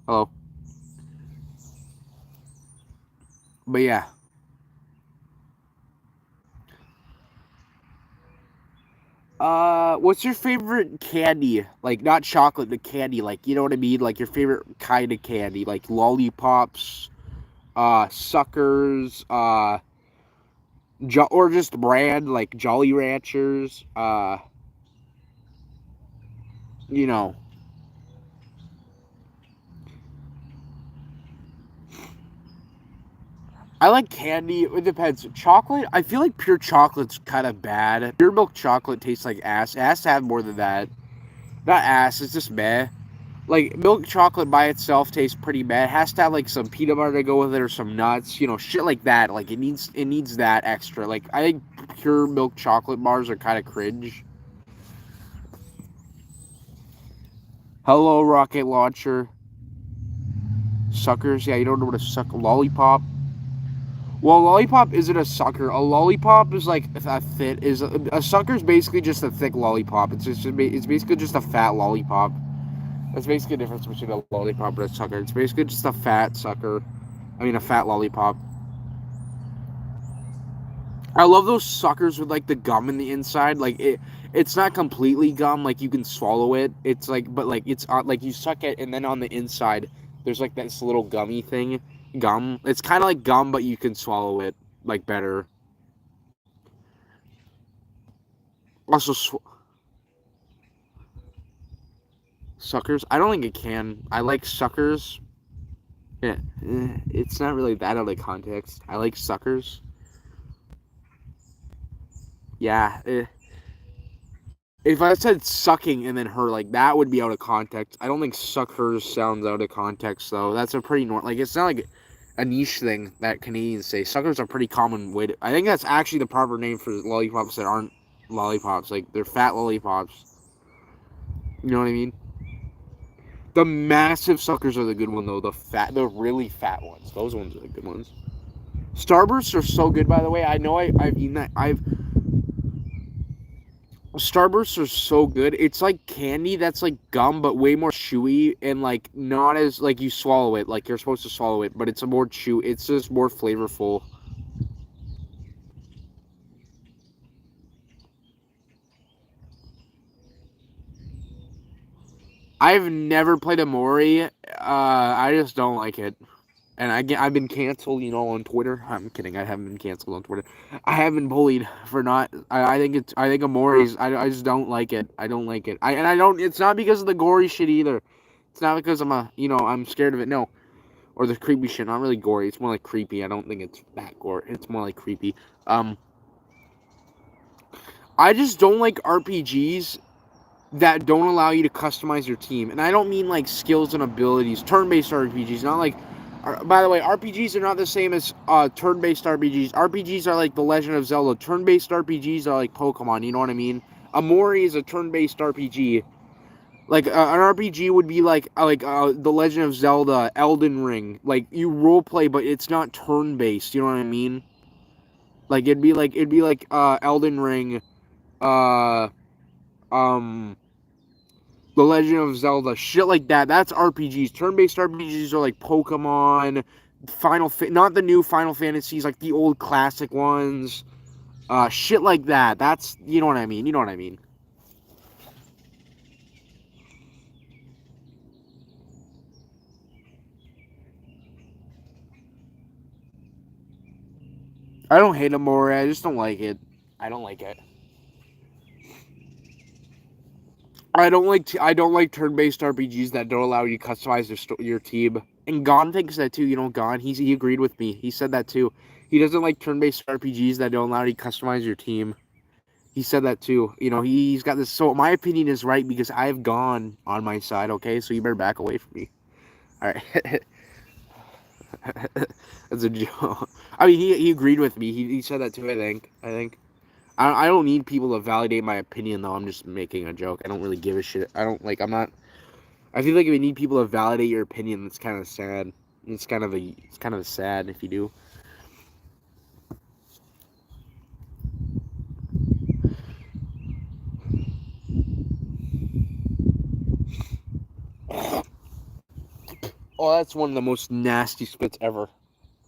Hello. But yeah. What's your favorite candy? Like not chocolate, the candy. Like you know what I mean? Like your favorite kind of candy, like lollipops, suckers, or just brand like Jolly Ranchers. You know. I like candy. It depends. Chocolate, I feel like pure chocolate's kind of bad. Pure milk chocolate tastes like ass. It has to have more than that. Not ass, it's just meh. Like, milk chocolate by itself tastes pretty meh. It has to have, like, some peanut butter to go with it or some nuts. You know, shit like that. Like, it needs that extra. Like, I think pure milk chocolate bars are kind of cringe. Hello, rocket launcher. Suckers. Yeah, you don't know what a lollipop. Well, a lollipop isn't a sucker. A lollipop is like a sucker is basically just a thick lollipop. It's basically just a fat lollipop. That's basically the difference between a lollipop and a sucker. It's basically just a fat sucker. I mean, a fat lollipop. I love those suckers with like the gum in the inside. Like it's not completely gum. Like you can swallow it. It's like, but like it's like you suck it, and then on the inside, there's like this little gummy thing. Gum. It's kind of like gum, but you can swallow it like better. Also, suckers. I don't think it can. I like suckers. Yeah, it's not really that out of context. I like suckers. Yeah. If I said sucking and then her, like that would be out of context. I don't think suckers sounds out of context though. That's a pretty normal. Like it's not like a niche thing that Canadians say. Suckers are pretty common way. I think that's actually the proper name for lollipops that aren't lollipops. Like they're fat lollipops. You know what I mean? The massive suckers are the good one though. The really fat ones. Those ones are the good ones. Starbursts are so good, by the way. I know I've eaten that. Starbursts are so good. It's like candy that's like gum, but way more chewy and like not as like you swallow it. Like you're supposed to swallow it, but it's a more chew. It's just more flavorful. I've never played Amori. I just don't like it. And I've been canceled, on Twitter. I'm kidding. I haven't been canceled on Twitter. I have been bullied for not. I think Amori's. I just don't like it. I don't like it. I don't. It's not because of the gory shit either. It's not because I'm scared of it. No, or the creepy shit. Not really gory. It's more like creepy. I don't think it's that gory. It's more like creepy. I just don't like RPGs that don't allow you to customize your team. And I don't mean like skills and abilities, turn-based RPGs, not like by the way, RPGs are not the same as turn-based RPGs. RPGs are like The Legend of Zelda. Turn-based RPGs are like Pokemon, you know what I mean? Amori is a turn-based RPG. Like an RPG would be like The Legend of Zelda, Elden Ring. Like you roleplay, but it's not turn-based, you know what I mean? Like it'd be like Elden Ring, uh um The Legend of Zelda, shit like that. That's RPGs. Turn-based RPGs are like Pokemon, not the new Final Fantasies, like the old classic ones. Shit like that. That's, you know what I mean. You know what I mean. I don't hate Amori. I just don't like it. I don't like it. I don't like turn-based RPGs that don't allow you to customize your team. And Gon thinks that too. You know, Gon, he agreed with me. He said that too. He doesn't like turn-based RPGs that don't allow you to customize your team. He said that too. You know, he's got this. So my opinion is right because I have Gon on my side. Okay, so you better back away from me. All right. That's a joke. I mean, he agreed with me. He said that too. I think. I don't need people to validate my opinion though. I'm just making a joke. I don't really give a shit. I don't like. I'm not. I feel like if you need people to validate your opinion, that's kind of sad. It's kind of sad if you do. Oh, that's one of the most nasty spits ever.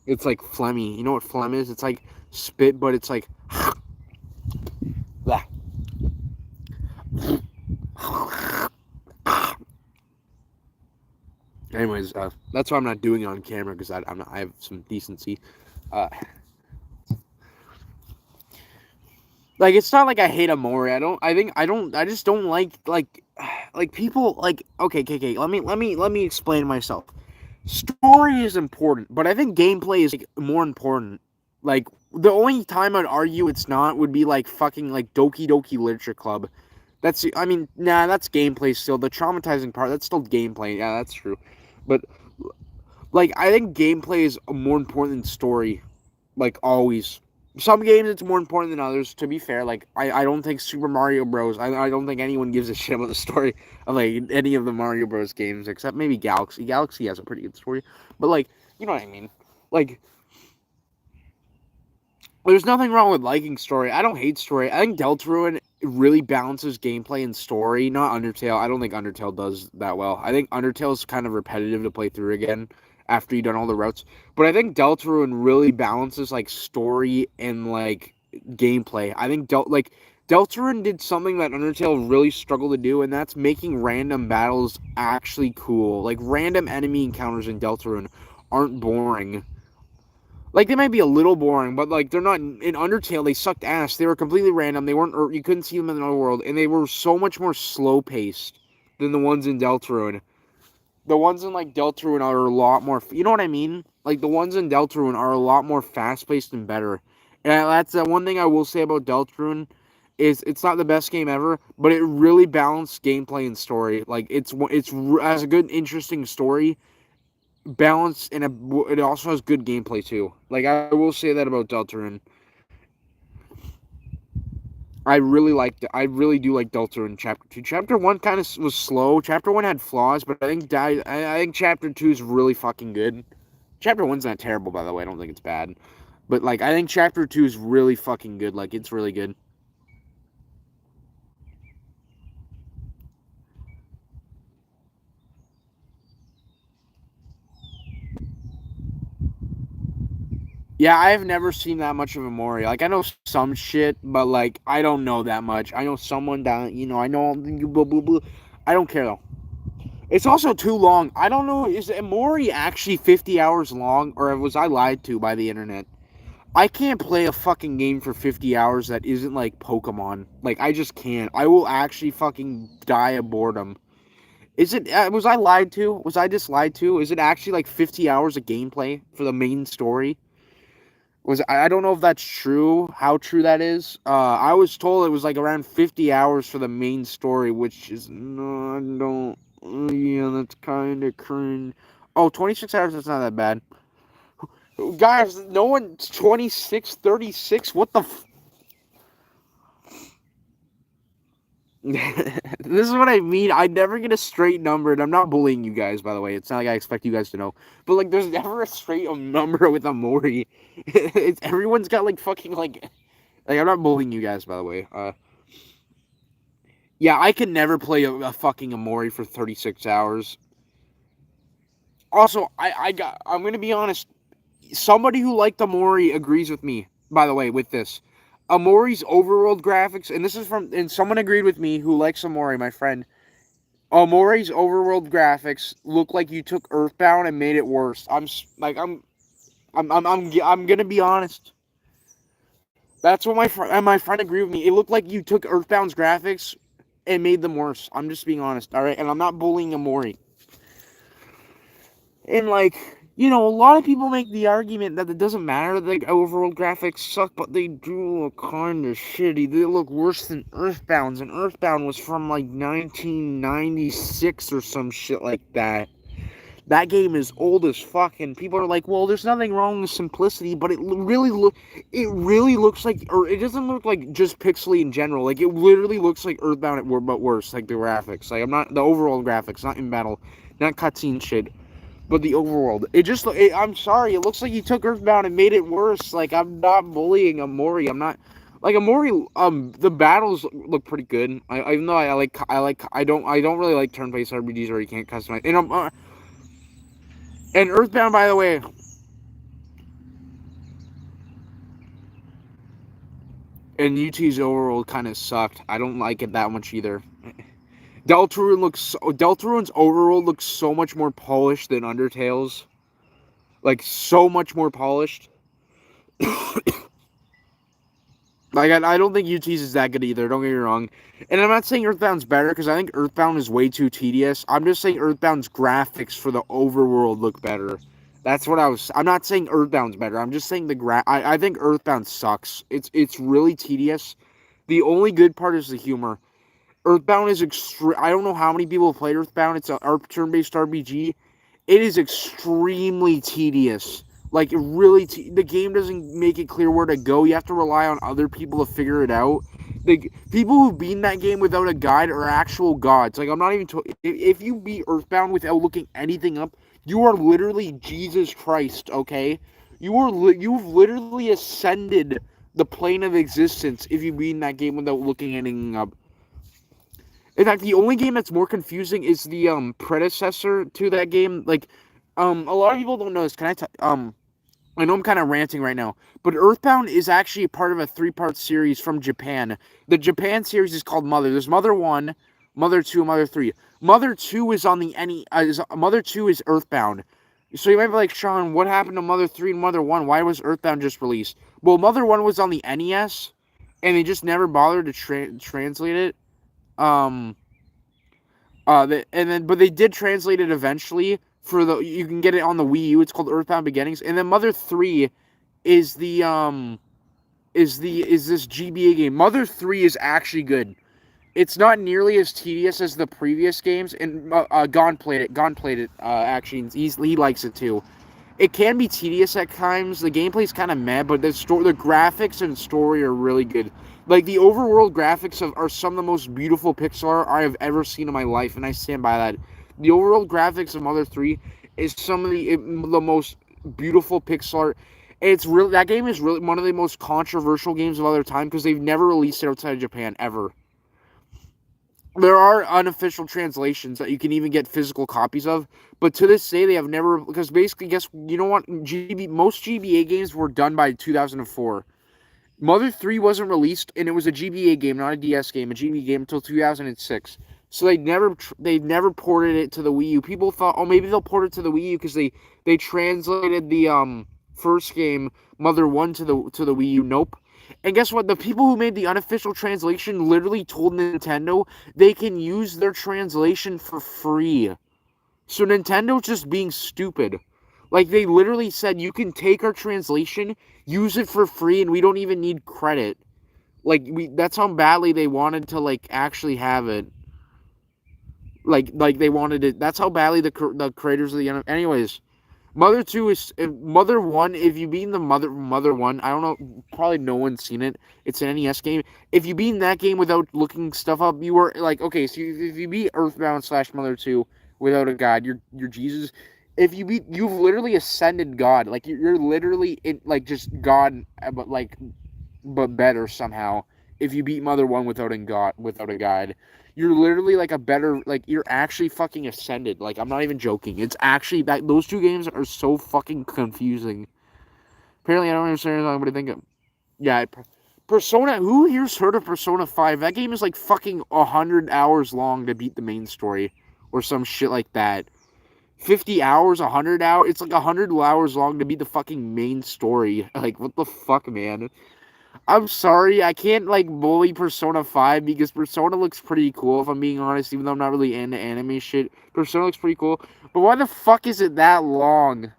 It's like phlegmy. You know what phlegm is? It's like spit, but it's like. Anyways, that's why I'm not doing it on camera because I have some decency. Like it's not like I hate Amori. I just don't like people like okay. Let me explain myself. Story is important, but I think gameplay is like more important. Like the only time I'd argue it's not would be like fucking like Doki Doki Literature Club. That's gameplay still. The traumatizing part, that's still gameplay. Yeah, that's true. But like I think gameplay is more important than story. Like always. Some games it's more important than others, to be fair. Like I don't think Super Mario Bros. I don't think anyone gives a shit about the story of like any of the Mario Bros. Games except maybe Galaxy. Galaxy has a pretty good story. But like, you know what I mean? Like there's nothing wrong with liking story. I don't hate story. I think Deltarune really balances gameplay and story, not Undertale. I don't think Undertale does that well. I think Undertale's kind of repetitive to play through again after you've done all the routes. But I think Deltarune really balances like story and like gameplay. I think Deltarune did something that Undertale really struggled to do, and that's making random battles actually cool. Like random enemy encounters in Deltarune aren't boring. Like, they might be a little boring, but, like, they're not... In Undertale, they sucked ass. They were completely random. They weren't... You couldn't see them in the world. And they were so much more slow-paced than the ones in Deltarune. The ones in, like, Deltarune are a lot more... You know what I mean? Like, the ones in Deltarune are a lot more fast-paced and better. And that's the one thing I will say about Deltarune is it's not the best game ever, but it really balanced gameplay and story. Like, it's has a good, interesting story... Balance and it also has good gameplay too. Like I will say that about Deltarune. I really do like Deltarune Chapter 2. Chapter 1 kind of was slow. Chapter 1 had flaws, but I think Chapter 2 is really fucking good. Chapter 1's not terrible, by the way. I don't think it's bad. But like I think Chapter 2 is really fucking good. Like it's really good. Yeah, I have never seen that much of Amori. Like, I know some shit, but, like, I don't know that much. I know someone that, you know, I know, blah, blah, blah. I don't care, though. It's also too long. I don't know, is Amori actually 50 hours long, or was I lied to by the internet? I can't play a fucking game for 50 hours that isn't, like, Pokemon. Like, I just can't. I will actually fucking die of boredom. Is it, was I lied to? Was I just lied to? Is it actually, like, 50 hours of gameplay for the main story? I don't know if that's true, how true that is. I was told it was like around 50 hours for the main story, which is no, I don't. Yeah, that's kind of cringe. Oh, 26 hours, that's not that bad. Guys, no one, 26, 36, what the This is what I mean. I never get a straight number, and I'm not bullying you guys, by the way. It's not like I expect you guys to know. But, like, there's never a straight number with Amori. Everyone's got, like, fucking, like, I'm not bullying you guys, by the way. Yeah, I could never play a fucking Amori for 36 hours. Also, I'm gonna be honest. Somebody who liked Amori agrees with me, by the way, with this. Amori's overworld graphics, and someone agreed with me who likes Amori, my friend. Amori's overworld graphics look like you took Earthbound and made it worse. I'm gonna be honest. That's what my friend agreed with me. It looked like you took Earthbound's graphics and made them worse. I'm just being honest, all right? And I'm not bullying Amori. And, like, you know, a lot of people make the argument that it doesn't matter that the overworld graphics suck, but they do look kind of shitty. They look worse than Earthbound's, and Earthbound was from, like, 1996 or some shit like that. That game is old as fuck, and people are like, well, there's nothing wrong with simplicity, but it really looks like, or it doesn't look like just pixely in general. Like, it literally looks like Earthbound but worse, like the graphics. Like, I'm not, the overall graphics, not in battle, not cutscene shit, but the overworld. I'm sorry, it looks like you took Earthbound and made it worse. Like, I'm not bullying Amori. I'm not, like, Amori, the battles look pretty good. Even though I don't really like turn-based RPGs where you can't customize. And Earthbound, by the way, and UT's overworld kind of sucked. I don't like it that much either. Deltarune's overworld looks so much more polished than Undertale's. Like, so much more polished. Like, I don't think UT's is that good either, don't get me wrong. And I'm not saying Earthbound's better, because I think Earthbound is way too tedious. I'm just saying Earthbound's graphics for the overworld look better. That's what I'm not saying Earthbound's better. I'm just saying I think Earthbound sucks. It's really tedious. The only good part is the humor. Earthbound is I don't know how many people have played Earthbound. It's a turn-based RPG. It is extremely tedious. Like, really, the game doesn't make it clear where to go. You have to rely on other people to figure it out. The people who beat that game without a guide are actual gods. Like, I'm not even... If you beat Earthbound without looking anything up, you are literally Jesus Christ, okay? You've literally ascended the plane of existence if you beat that game without looking anything up. In fact, the only game that's more confusing is the predecessor to that game. Like, a lot of people don't know this. I know I'm kind of ranting right now, but Earthbound is actually part of a 3-part series from Japan. The Japan series is called Mother. There's Mother 1, Mother 2, Mother 3. Mother 2 is on the Mother 2 is Earthbound. So you might be like, Shaun, what happened to Mother 3 and Mother 1? Why was Earthbound just released? Well, Mother 1 was on the NES, and they just never bothered to translate it. But they did translate it eventually. You can get it on the Wii U. It's called Earthbound Beginnings. And then Mother 3 is this GBA game. Mother 3 is actually good. It's not nearly as tedious as the previous games. And Gon played it. Actually, he likes it too. It can be tedious at times. The gameplay's kind of meh, but the graphics and story are really good. Like, the overworld graphics are some of the most beautiful pixel art I have ever seen in my life, and I stand by that. The overworld graphics of Mother 3 is some of the most beautiful pixel art. That game is really one of the most controversial games of all time, because they've never released it outside of Japan, ever. There are unofficial translations that you can even get physical copies of, but to this day they have never, because basically, you know what? Most GBA games were done by 2004. Mother 3 wasn't released, and it was a GBA game, not a DS game, a GBA game until 2006. So they never ported it to the Wii U. People thought, oh, maybe they'll port it to the Wii U because they translated the first game, Mother 1, to the Wii U. Nope. And guess what? The people who made the unofficial translation literally told Nintendo they can use their translation for free. So Nintendo's just being stupid. Like, they literally said, you can take our translation, use it for free, and we don't even need credit. Like, that's how badly they wanted to, like, actually have it. Like they wanted it. That's how badly the creators of the... Anyways, Mother 2 is... Mother 1, if you beat the Mother 1, I don't know, probably no one's seen it. It's an NES game. If you beat that game without looking stuff up, you were, like, okay, so if you beat Earthbound / Mother 2 without a guide, you're Jesus... You've literally ascended God. Like, you're literally just God, but better somehow. If you beat Mother 1 without a guide, you're literally like a better, like, you're actually fucking ascended. Like, I'm not even joking. It's actually that those two games are so fucking confusing. Apparently, I don't understand anything, but I think Persona. Who here's heard of Persona 5? That game is like fucking 100 hours long to beat the main story, or some shit like that. 50 hours, 100 hours. It's like 100 hours long to beat the fucking main story. Like, what the fuck, man? I'm sorry, I can't like bully Persona 5 because Persona looks pretty cool, if I'm being honest, even though I'm not really into anime shit. Persona looks pretty cool. But why the fuck is it that long?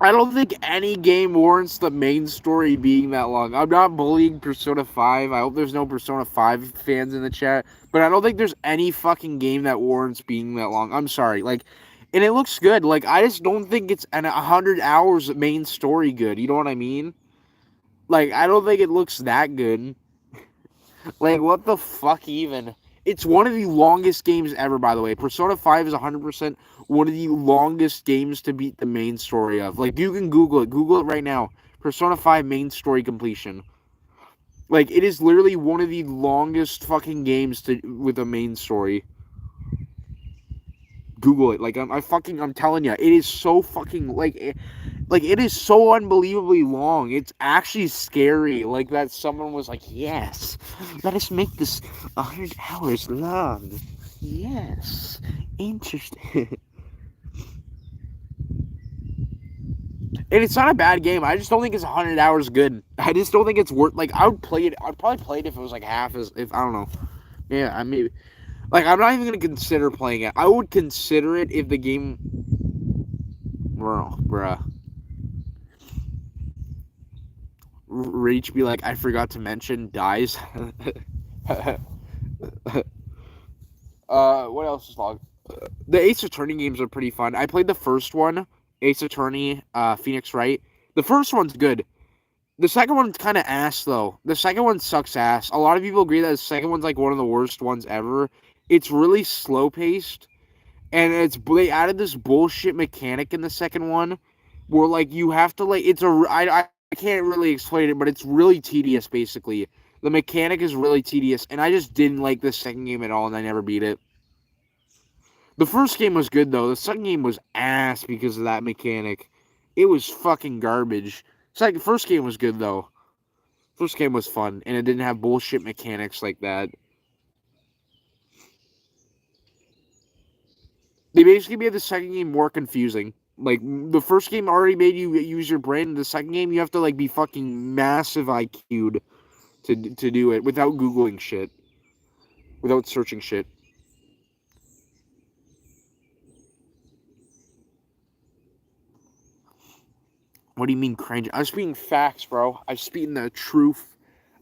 I don't think any game warrants the main story being that long. I'm not bullying Persona 5. I hope there's no Persona 5 fans in the chat. But I don't think there's any fucking game that warrants being that long. I'm sorry. Like, and it looks good. Like, I just don't think it's an 100 hours main story good. You know what I mean? Like, I don't think it looks that good. Like, what the fuck even? It's one of the longest games ever, by the way. Persona 5 is 100% one of the longest games to beat the main story of. Like, you can Google it. Google it right now. Persona 5 main story completion. Like, it is literally one of the longest fucking games with a main story. Google it. Like, I'm telling you, it is so fucking, like, it is so unbelievably long. It's actually scary. Like, that someone was like, yes, let us make this 100 hours long. Yes. Interesting. And it's not a bad game. I just don't think it's 100 hours good. I just don't think it's worth, like, I would play it. I'd probably play it if it was, like, half as, if, I don't know. Yeah, I mean, like, I'm not even going to consider playing it. I would consider it if the game, bruh. Reach be like, I forgot to mention, dies. What else is long? The Ace Attorney games are pretty fun. I played the first one, Ace Attorney, Phoenix Wright. The first one's good. The second one's kind of ass, though. The second one sucks ass. A lot of people agree that the second one's like one of the worst ones ever. It's really slow-paced, and they added this bullshit mechanic in the second one, where like you have to like I can't really explain it, but it's really tedious. Basically, the mechanic is really tedious, and I just didn't like the second game at all, and I never beat it. The first game was good though. The second game was ass because of that mechanic. It was fucking garbage. First game was good though. First game was fun, and it didn't have bullshit mechanics like that. They basically made the second game more confusing. Like, the first game already made you use your brain. The second game, you have to, like, be fucking massive IQ'd to do it without Googling shit. Without searching shit. What do you mean cringe? I'm speaking facts, bro. I'm speaking the truth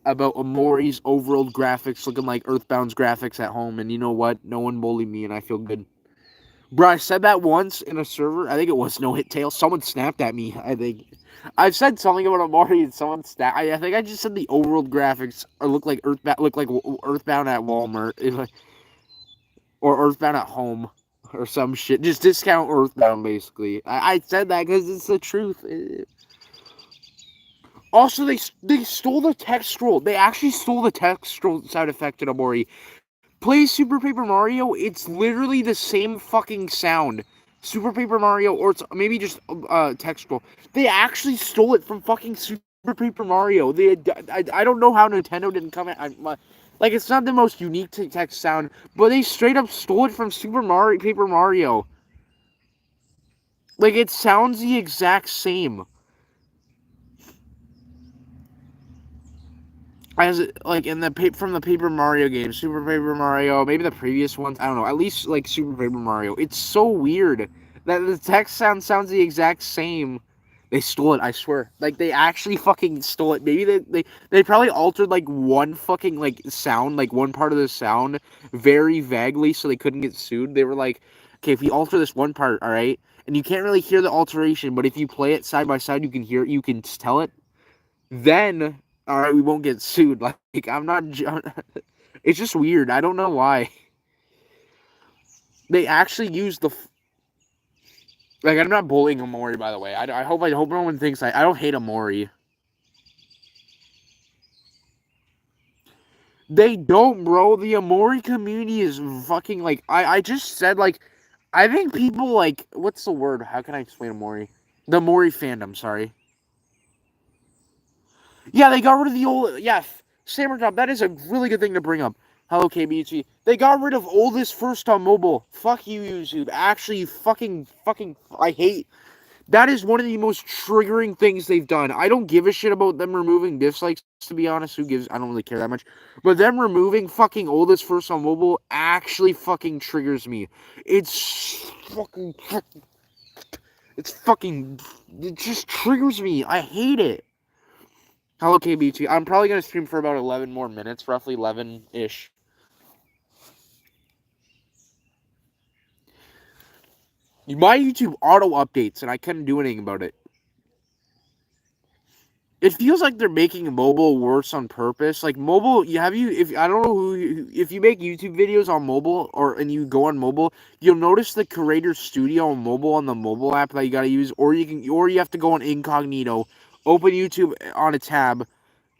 about Amori's overworld graphics looking like Earthbound's graphics at home. And you know what? No one bullied me, and I feel good. Bro, I said that once in a server. I think it was No Hit Tail. Someone snapped at me, I think. I've said something about Amori and someone snapped. I think I just said the overworld graphics look like Earthbound at Walmart. Or Earthbound at home. Or some shit. Just discount Earthbound, basically. I said that because it's the truth. Also, they stole the text scroll. They actually stole the text scroll sound effect in Amori. Play Super Paper Mario, it's literally the same fucking sound. Super Paper Mario, or it's maybe just textual. They actually stole it from fucking Super Paper Mario. I don't know how Nintendo didn't come in. Like, it's not the most unique text sound, but they straight up stole it from Paper Mario. Like, it sounds the exact same. As like from the Paper Mario game, Super Paper Mario, maybe the previous ones, I don't know, at least like Super Paper Mario. It's so weird that the text sounds the exact same. They stole it, I swear. Like, they actually fucking stole it. Maybe they probably altered like one fucking like sound, like one part of the sound very vaguely so they couldn't get sued. They were like, okay, if we alter this one part, all right, and you can't really hear the alteration, but if you play it side by side, you can hear it, you can tell it. Then all right, we won't get sued. Like, I'm not. It's just weird. I don't know why. They actually use the. Like, I'm not bullying Amori, by the way. I hope no one thinks I don't hate Amori. They don't, bro. The Amori community is fucking like. I just said like, I think people like. What's the word? How can I explain Amori? The Amori fandom. Sorry. Yeah, they got rid of the old. Yeah, Sammertop, that is a really good thing to bring up. Hello, KBG. They got rid of oldest first on mobile. Fuck you, YouTube. Actually, fucking. I hate. That is one of the most triggering things they've done. I don't give a shit about them removing dislikes, to be honest. Who gives? I don't really care that much. But them removing fucking oldest first on mobile actually fucking triggers me. It's fucking. It just triggers me. I hate it. Hello, KBT. I'm probably going to stream for about 11 more minutes, roughly 11-ish. My YouTube auto updates, and I couldn't do anything about it. It feels like they're making mobile worse on purpose. Like mobile, if I don't know if you make YouTube videos on mobile and you go on mobile, you'll notice the Creator Studio on mobile on the mobile app that you gotta use, or you have to go on incognito, open YouTube on a tab,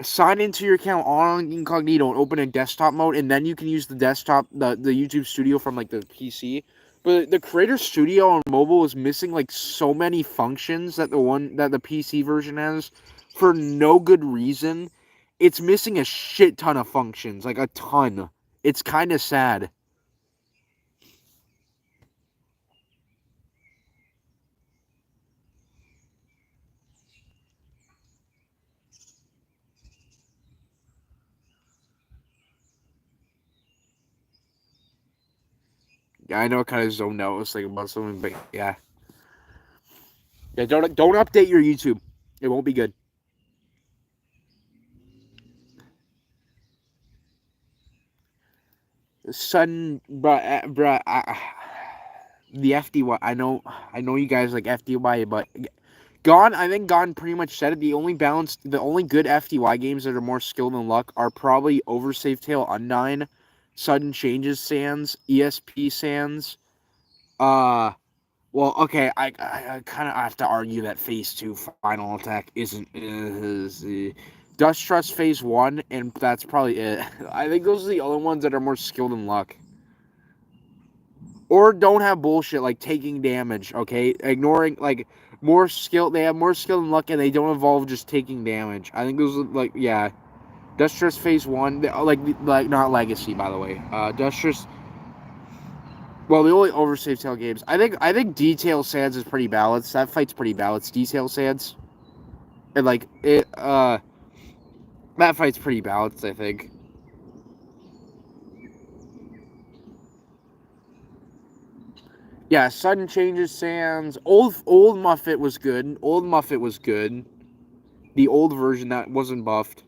sign into your account on incognito, and open in desktop mode, and then you can use the YouTube Studio from like the PC. But the Creator Studio on mobile is missing like so many functions that the PC version has for no good reason. It's missing a shit ton of functions, like a ton. It's kind of sad. Yeah, I know it kind of zoned out. I was thinking about something, but yeah. Yeah, don't update your YouTube. It won't be good. Sudden, bruh, the FDY. I know you guys like FDY, but I think Gone pretty much said it. The only good FDY games that are more skill than luck are probably Oversafe Tail Undyne, Sudden Changes Sands, ESP Sands. Well, okay, I kind of have to argue that Phase 2 Final Attack is Dust Trust Phase 1, and that's probably it. I think those are the only ones that are more skill than luck. Or don't have bullshit like taking damage, okay? Ignoring, like, more skill. They have more skill than luck, and they don't involve just taking damage. I think those are, like, yeah. Dustress Phase 1, like not Legacy, by the way. Dustress, well, the only Oversafe Tail games. I think Detail Sands is pretty balanced. That fight's pretty balanced. Detail Sands. And, like, that fight's pretty balanced, I think. Yeah, Sudden Changes Sands. Old Muffet was good. Old Muffet was good. The old version that wasn't buffed.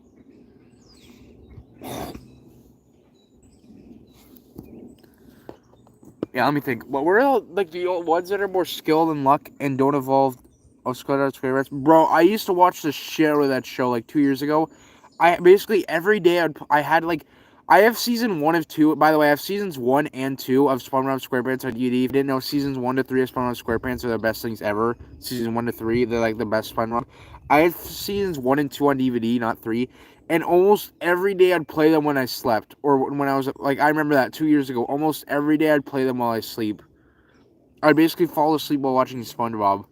Yeah, let me think. Well, we're all like the old ones that are more skill than luck and don't evolve. Oh, bro, I used to watch the shit out of that show like 2 years ago. I basically every day I have season 1 of 2. By the way, I have seasons 1 and 2 of SpongeBob SquarePants on DVD. If you didn't know, seasons 1 to 3 of SpongeBob SquarePants are the best things ever. Season 1 to 3, they're like the best SpongeBob. I had seasons 1 and 2 on DVD, not 3. And almost every day I'd play them when I slept. Or when I was, like, I remember that 2 years ago. Almost every day I'd play them while I sleep. I'd basically fall asleep while watching SpongeBob.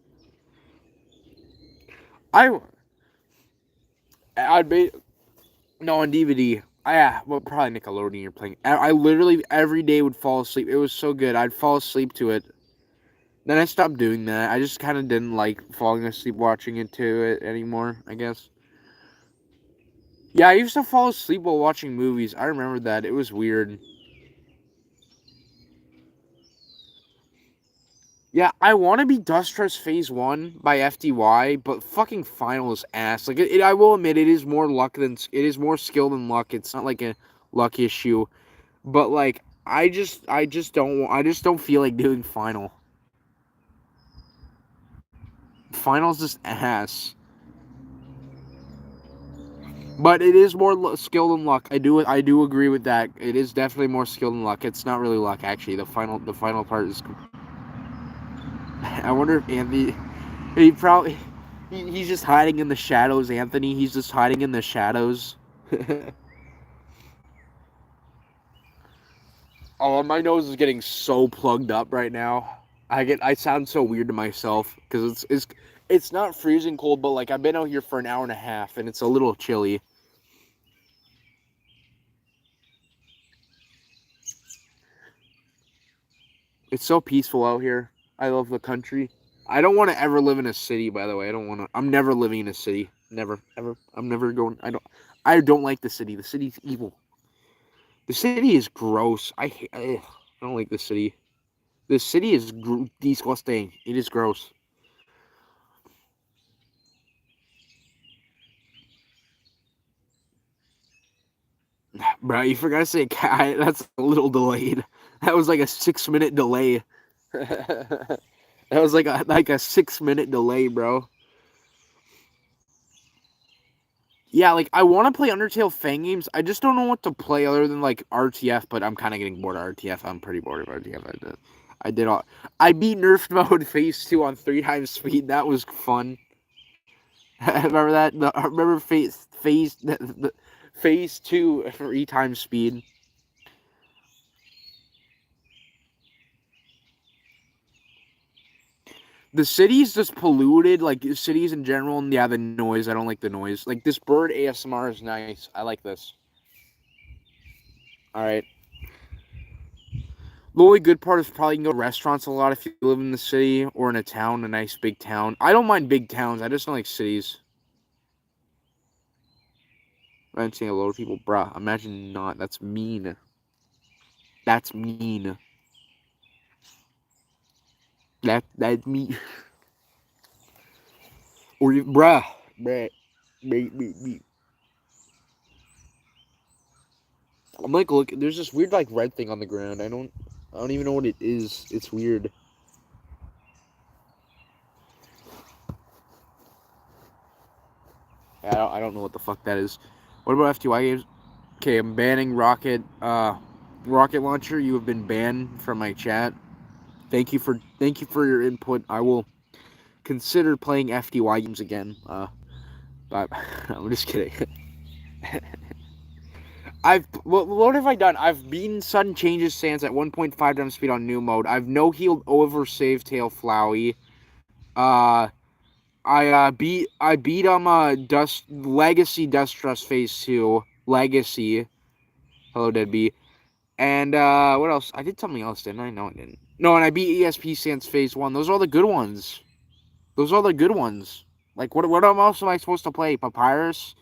I'd be, no, on DVD. Well, probably Nickelodeon you're playing. I literally every day would fall asleep. It was so good. I'd fall asleep to it. Then I stopped doing that. I just kind of didn't like falling asleep watching it anymore, I guess. Yeah, I used to fall asleep while watching movies. I remember that. It was weird. Yeah, I want to be Dust Trust Phase 1 by FDY, but fucking Final is ass. Like, I will admit, it is more more skill than luck. It's not like a luck issue. But, like, I just don't feel like doing Final. Final's just ass. But it is more skill than luck. I do agree with that. It is definitely more skill than luck. It's not really luck, actually. The final part is. I wonder if Anthony. He's just hiding in the shadows, Anthony. He's just hiding in the shadows. Oh, my nose is getting so plugged up right now. I sound so weird to myself because it's not freezing cold, but like I've been out here for an hour and a half and it's a little chilly. It's so peaceful out here. I love the country. I don't want to ever live in a city, by the way. I don't want to. I'm never living in a city. Never, ever. I'm never going. I don't like the city. The city's evil. The city is gross. I don't like the city. The city is disgusting. It is gross. Bro, you forgot to say cat. That's a little delayed. That was like a 6-minute delay. That was like a 6-minute delay, bro. Yeah, like I want to play Undertale Fang games. I just don't know what to play other than like RTF. But I'm kind of getting bored of RTF. I'm pretty bored of RTF. I did all. I beat Nerf mode Phase 2 on 3 times speed. That was fun. Remember that? Remember Phase 2 3 times speed. The city's just polluted, like cities in general, and yeah, the noise. I don't like the noise. Like this bird ASMR is nice. I like this. All right. The only good part is probably you can go to restaurants a lot if you live in the city or in a town, a nice big town. I don't mind big towns. I just don't like cities. I'm seeing a lot of people, bruh. Imagine not. That's mean. That's mean. That's mean. Or you, bruh. I'm like, look. There's this weird like red thing on the ground. I don't even know what it is. It's weird. I don't know what the fuck that is. What about FTY games? Okay, I'm banning Rocket Launcher. You have been banned from my chat. Thank you for your input. I will consider playing FTY games again. But I'm just kidding. What have I done? I've beaten Sudden Changes Sans at 1.5 times speed on new mode. I've no healed over Save Tail Flowey. I beat Legacy Dust Trust Phase 2. Legacy. Hello Deadbeat. And what else? I did something else, didn't I? No, I didn't. No, and I beat ESP Sans Phase 1. Those are all the good ones. Those are the good ones. Like what else am I supposed to play? Papyrus?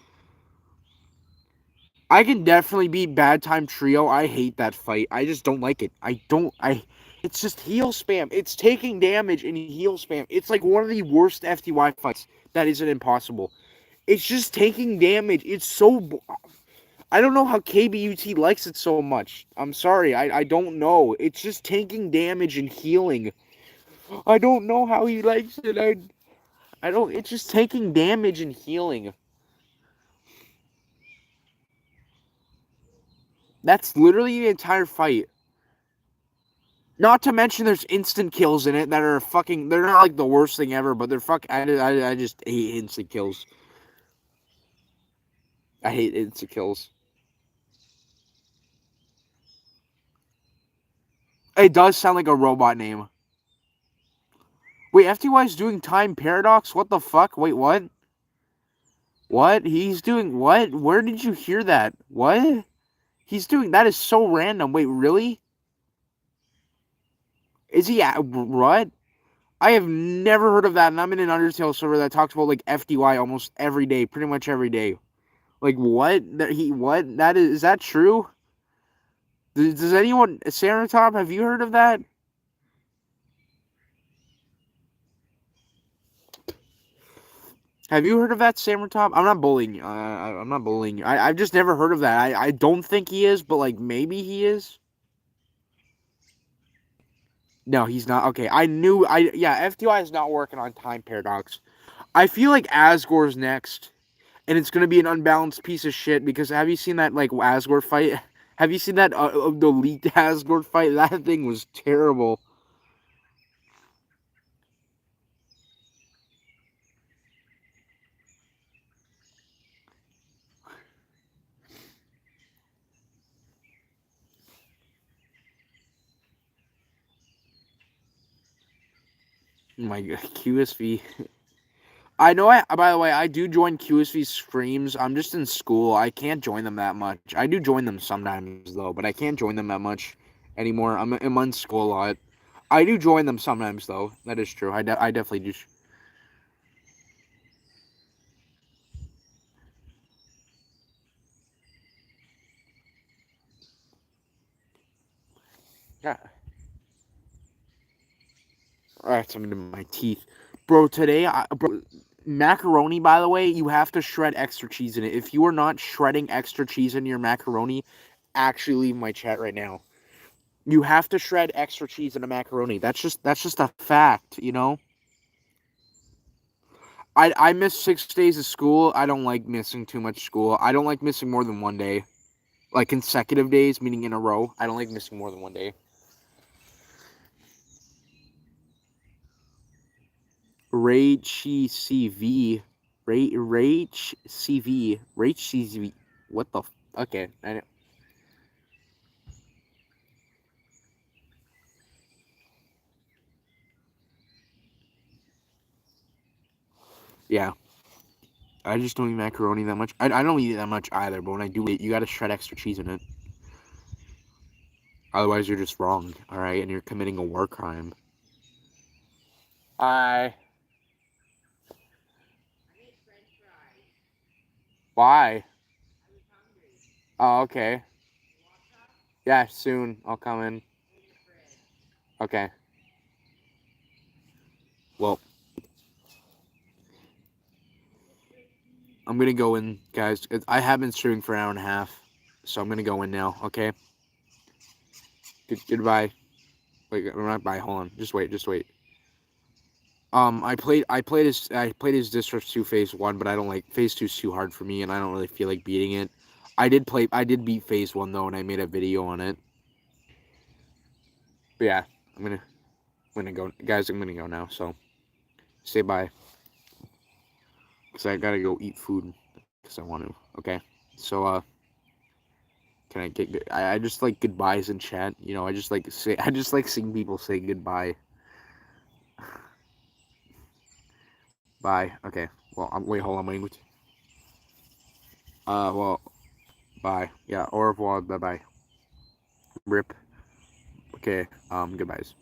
I can definitely beat Bad Time Trio. I hate that fight. I just don't like it. It's just heal spam. It's taking damage and heal spam. It's like one of the worst FTY fights that isn't impossible. It's just taking damage. It's so... I don't know how KBUT likes it so much. I'm sorry. I don't know. It's just taking damage and healing. I don't know how he likes it. I don't... It's just taking damage and healing. That's literally the entire fight. Not to mention there's instant kills in it that are fucking... They're not like the worst thing ever, but they're fucking... I just hate instant kills. I hate instant kills. It does sound like a robot name. Wait, FTY's doing Time Paradox? What the fuck? Wait, what? What? He's doing what? Where did you hear that? What? He's doing... That is so random. Wait, really? Is he at... What? I have never heard of that, and I'm in an Undertale server that talks about, like, FTY almost every day. Pretty much every day. Like, what? What? That is that true? Does anyone... Sarah Tom, have you heard of that? Have you heard of that, Samurai Top? I'm not bullying you. I'm not bullying you. I've just never heard of that. I don't think he is, but, like, maybe he is. No, he's not. Okay, yeah, FTY is not working on Time Paradox. I feel like Asgore's next, and it's going to be an unbalanced piece of shit, because have you seen that, like, Asgore fight? Have you seen that, the leaked Asgore fight? That thing was terrible. My God, QSV. I know. By the way, I do join QSV streams. I'm just in school. I can't join them that much. I do join them sometimes though, but I can't join them that much anymore. I'm in school a lot. I do join them sometimes, though. That is true. I definitely do. Yeah. Alright, something in my teeth. Bro, today, macaroni, by the way, you have to shred extra cheese in it. If you are not shredding extra cheese in your macaroni, actually leave my chat right now. You have to shred extra cheese in a macaroni. That's just a fact, you know? I miss 6 days of school. I don't like missing too much school. I don't like missing more than one day. Like consecutive days, meaning in a row. I don't like missing more than one day. Rage CV. Rage CV. Rage CV. What the? Okay. Yeah. I just don't eat macaroni that much. I don't eat it that much either, but when I do eat, you gotta shred extra cheese in it. Otherwise, you're just wrong, alright? And you're committing a war crime. I. Why? Oh, okay. Yeah, soon. I'll come in. Okay. Well, I'm gonna go in, guys. I have been streaming for an hour and a half, so I'm gonna go in now, okay? Goodbye. Wait, not bye. Hold on. Just wait. I played his District 2 Phase 1, but I don't like Phase 2's too hard for me, and I don't really feel like beating it. I did beat Phase 1 though, and I made a video on it. But yeah, I'm gonna go, guys. I'm gonna go now. So say bye, cause I gotta go eat food, cause I want to. Okay. So can I get? I just like goodbyes in chat. You know, I just like seeing people say goodbye. Bye. Okay. Well, wait. Hold on. Wait. Well, bye. Yeah. Au revoir. Bye bye. Rip. Okay. Goodbyes.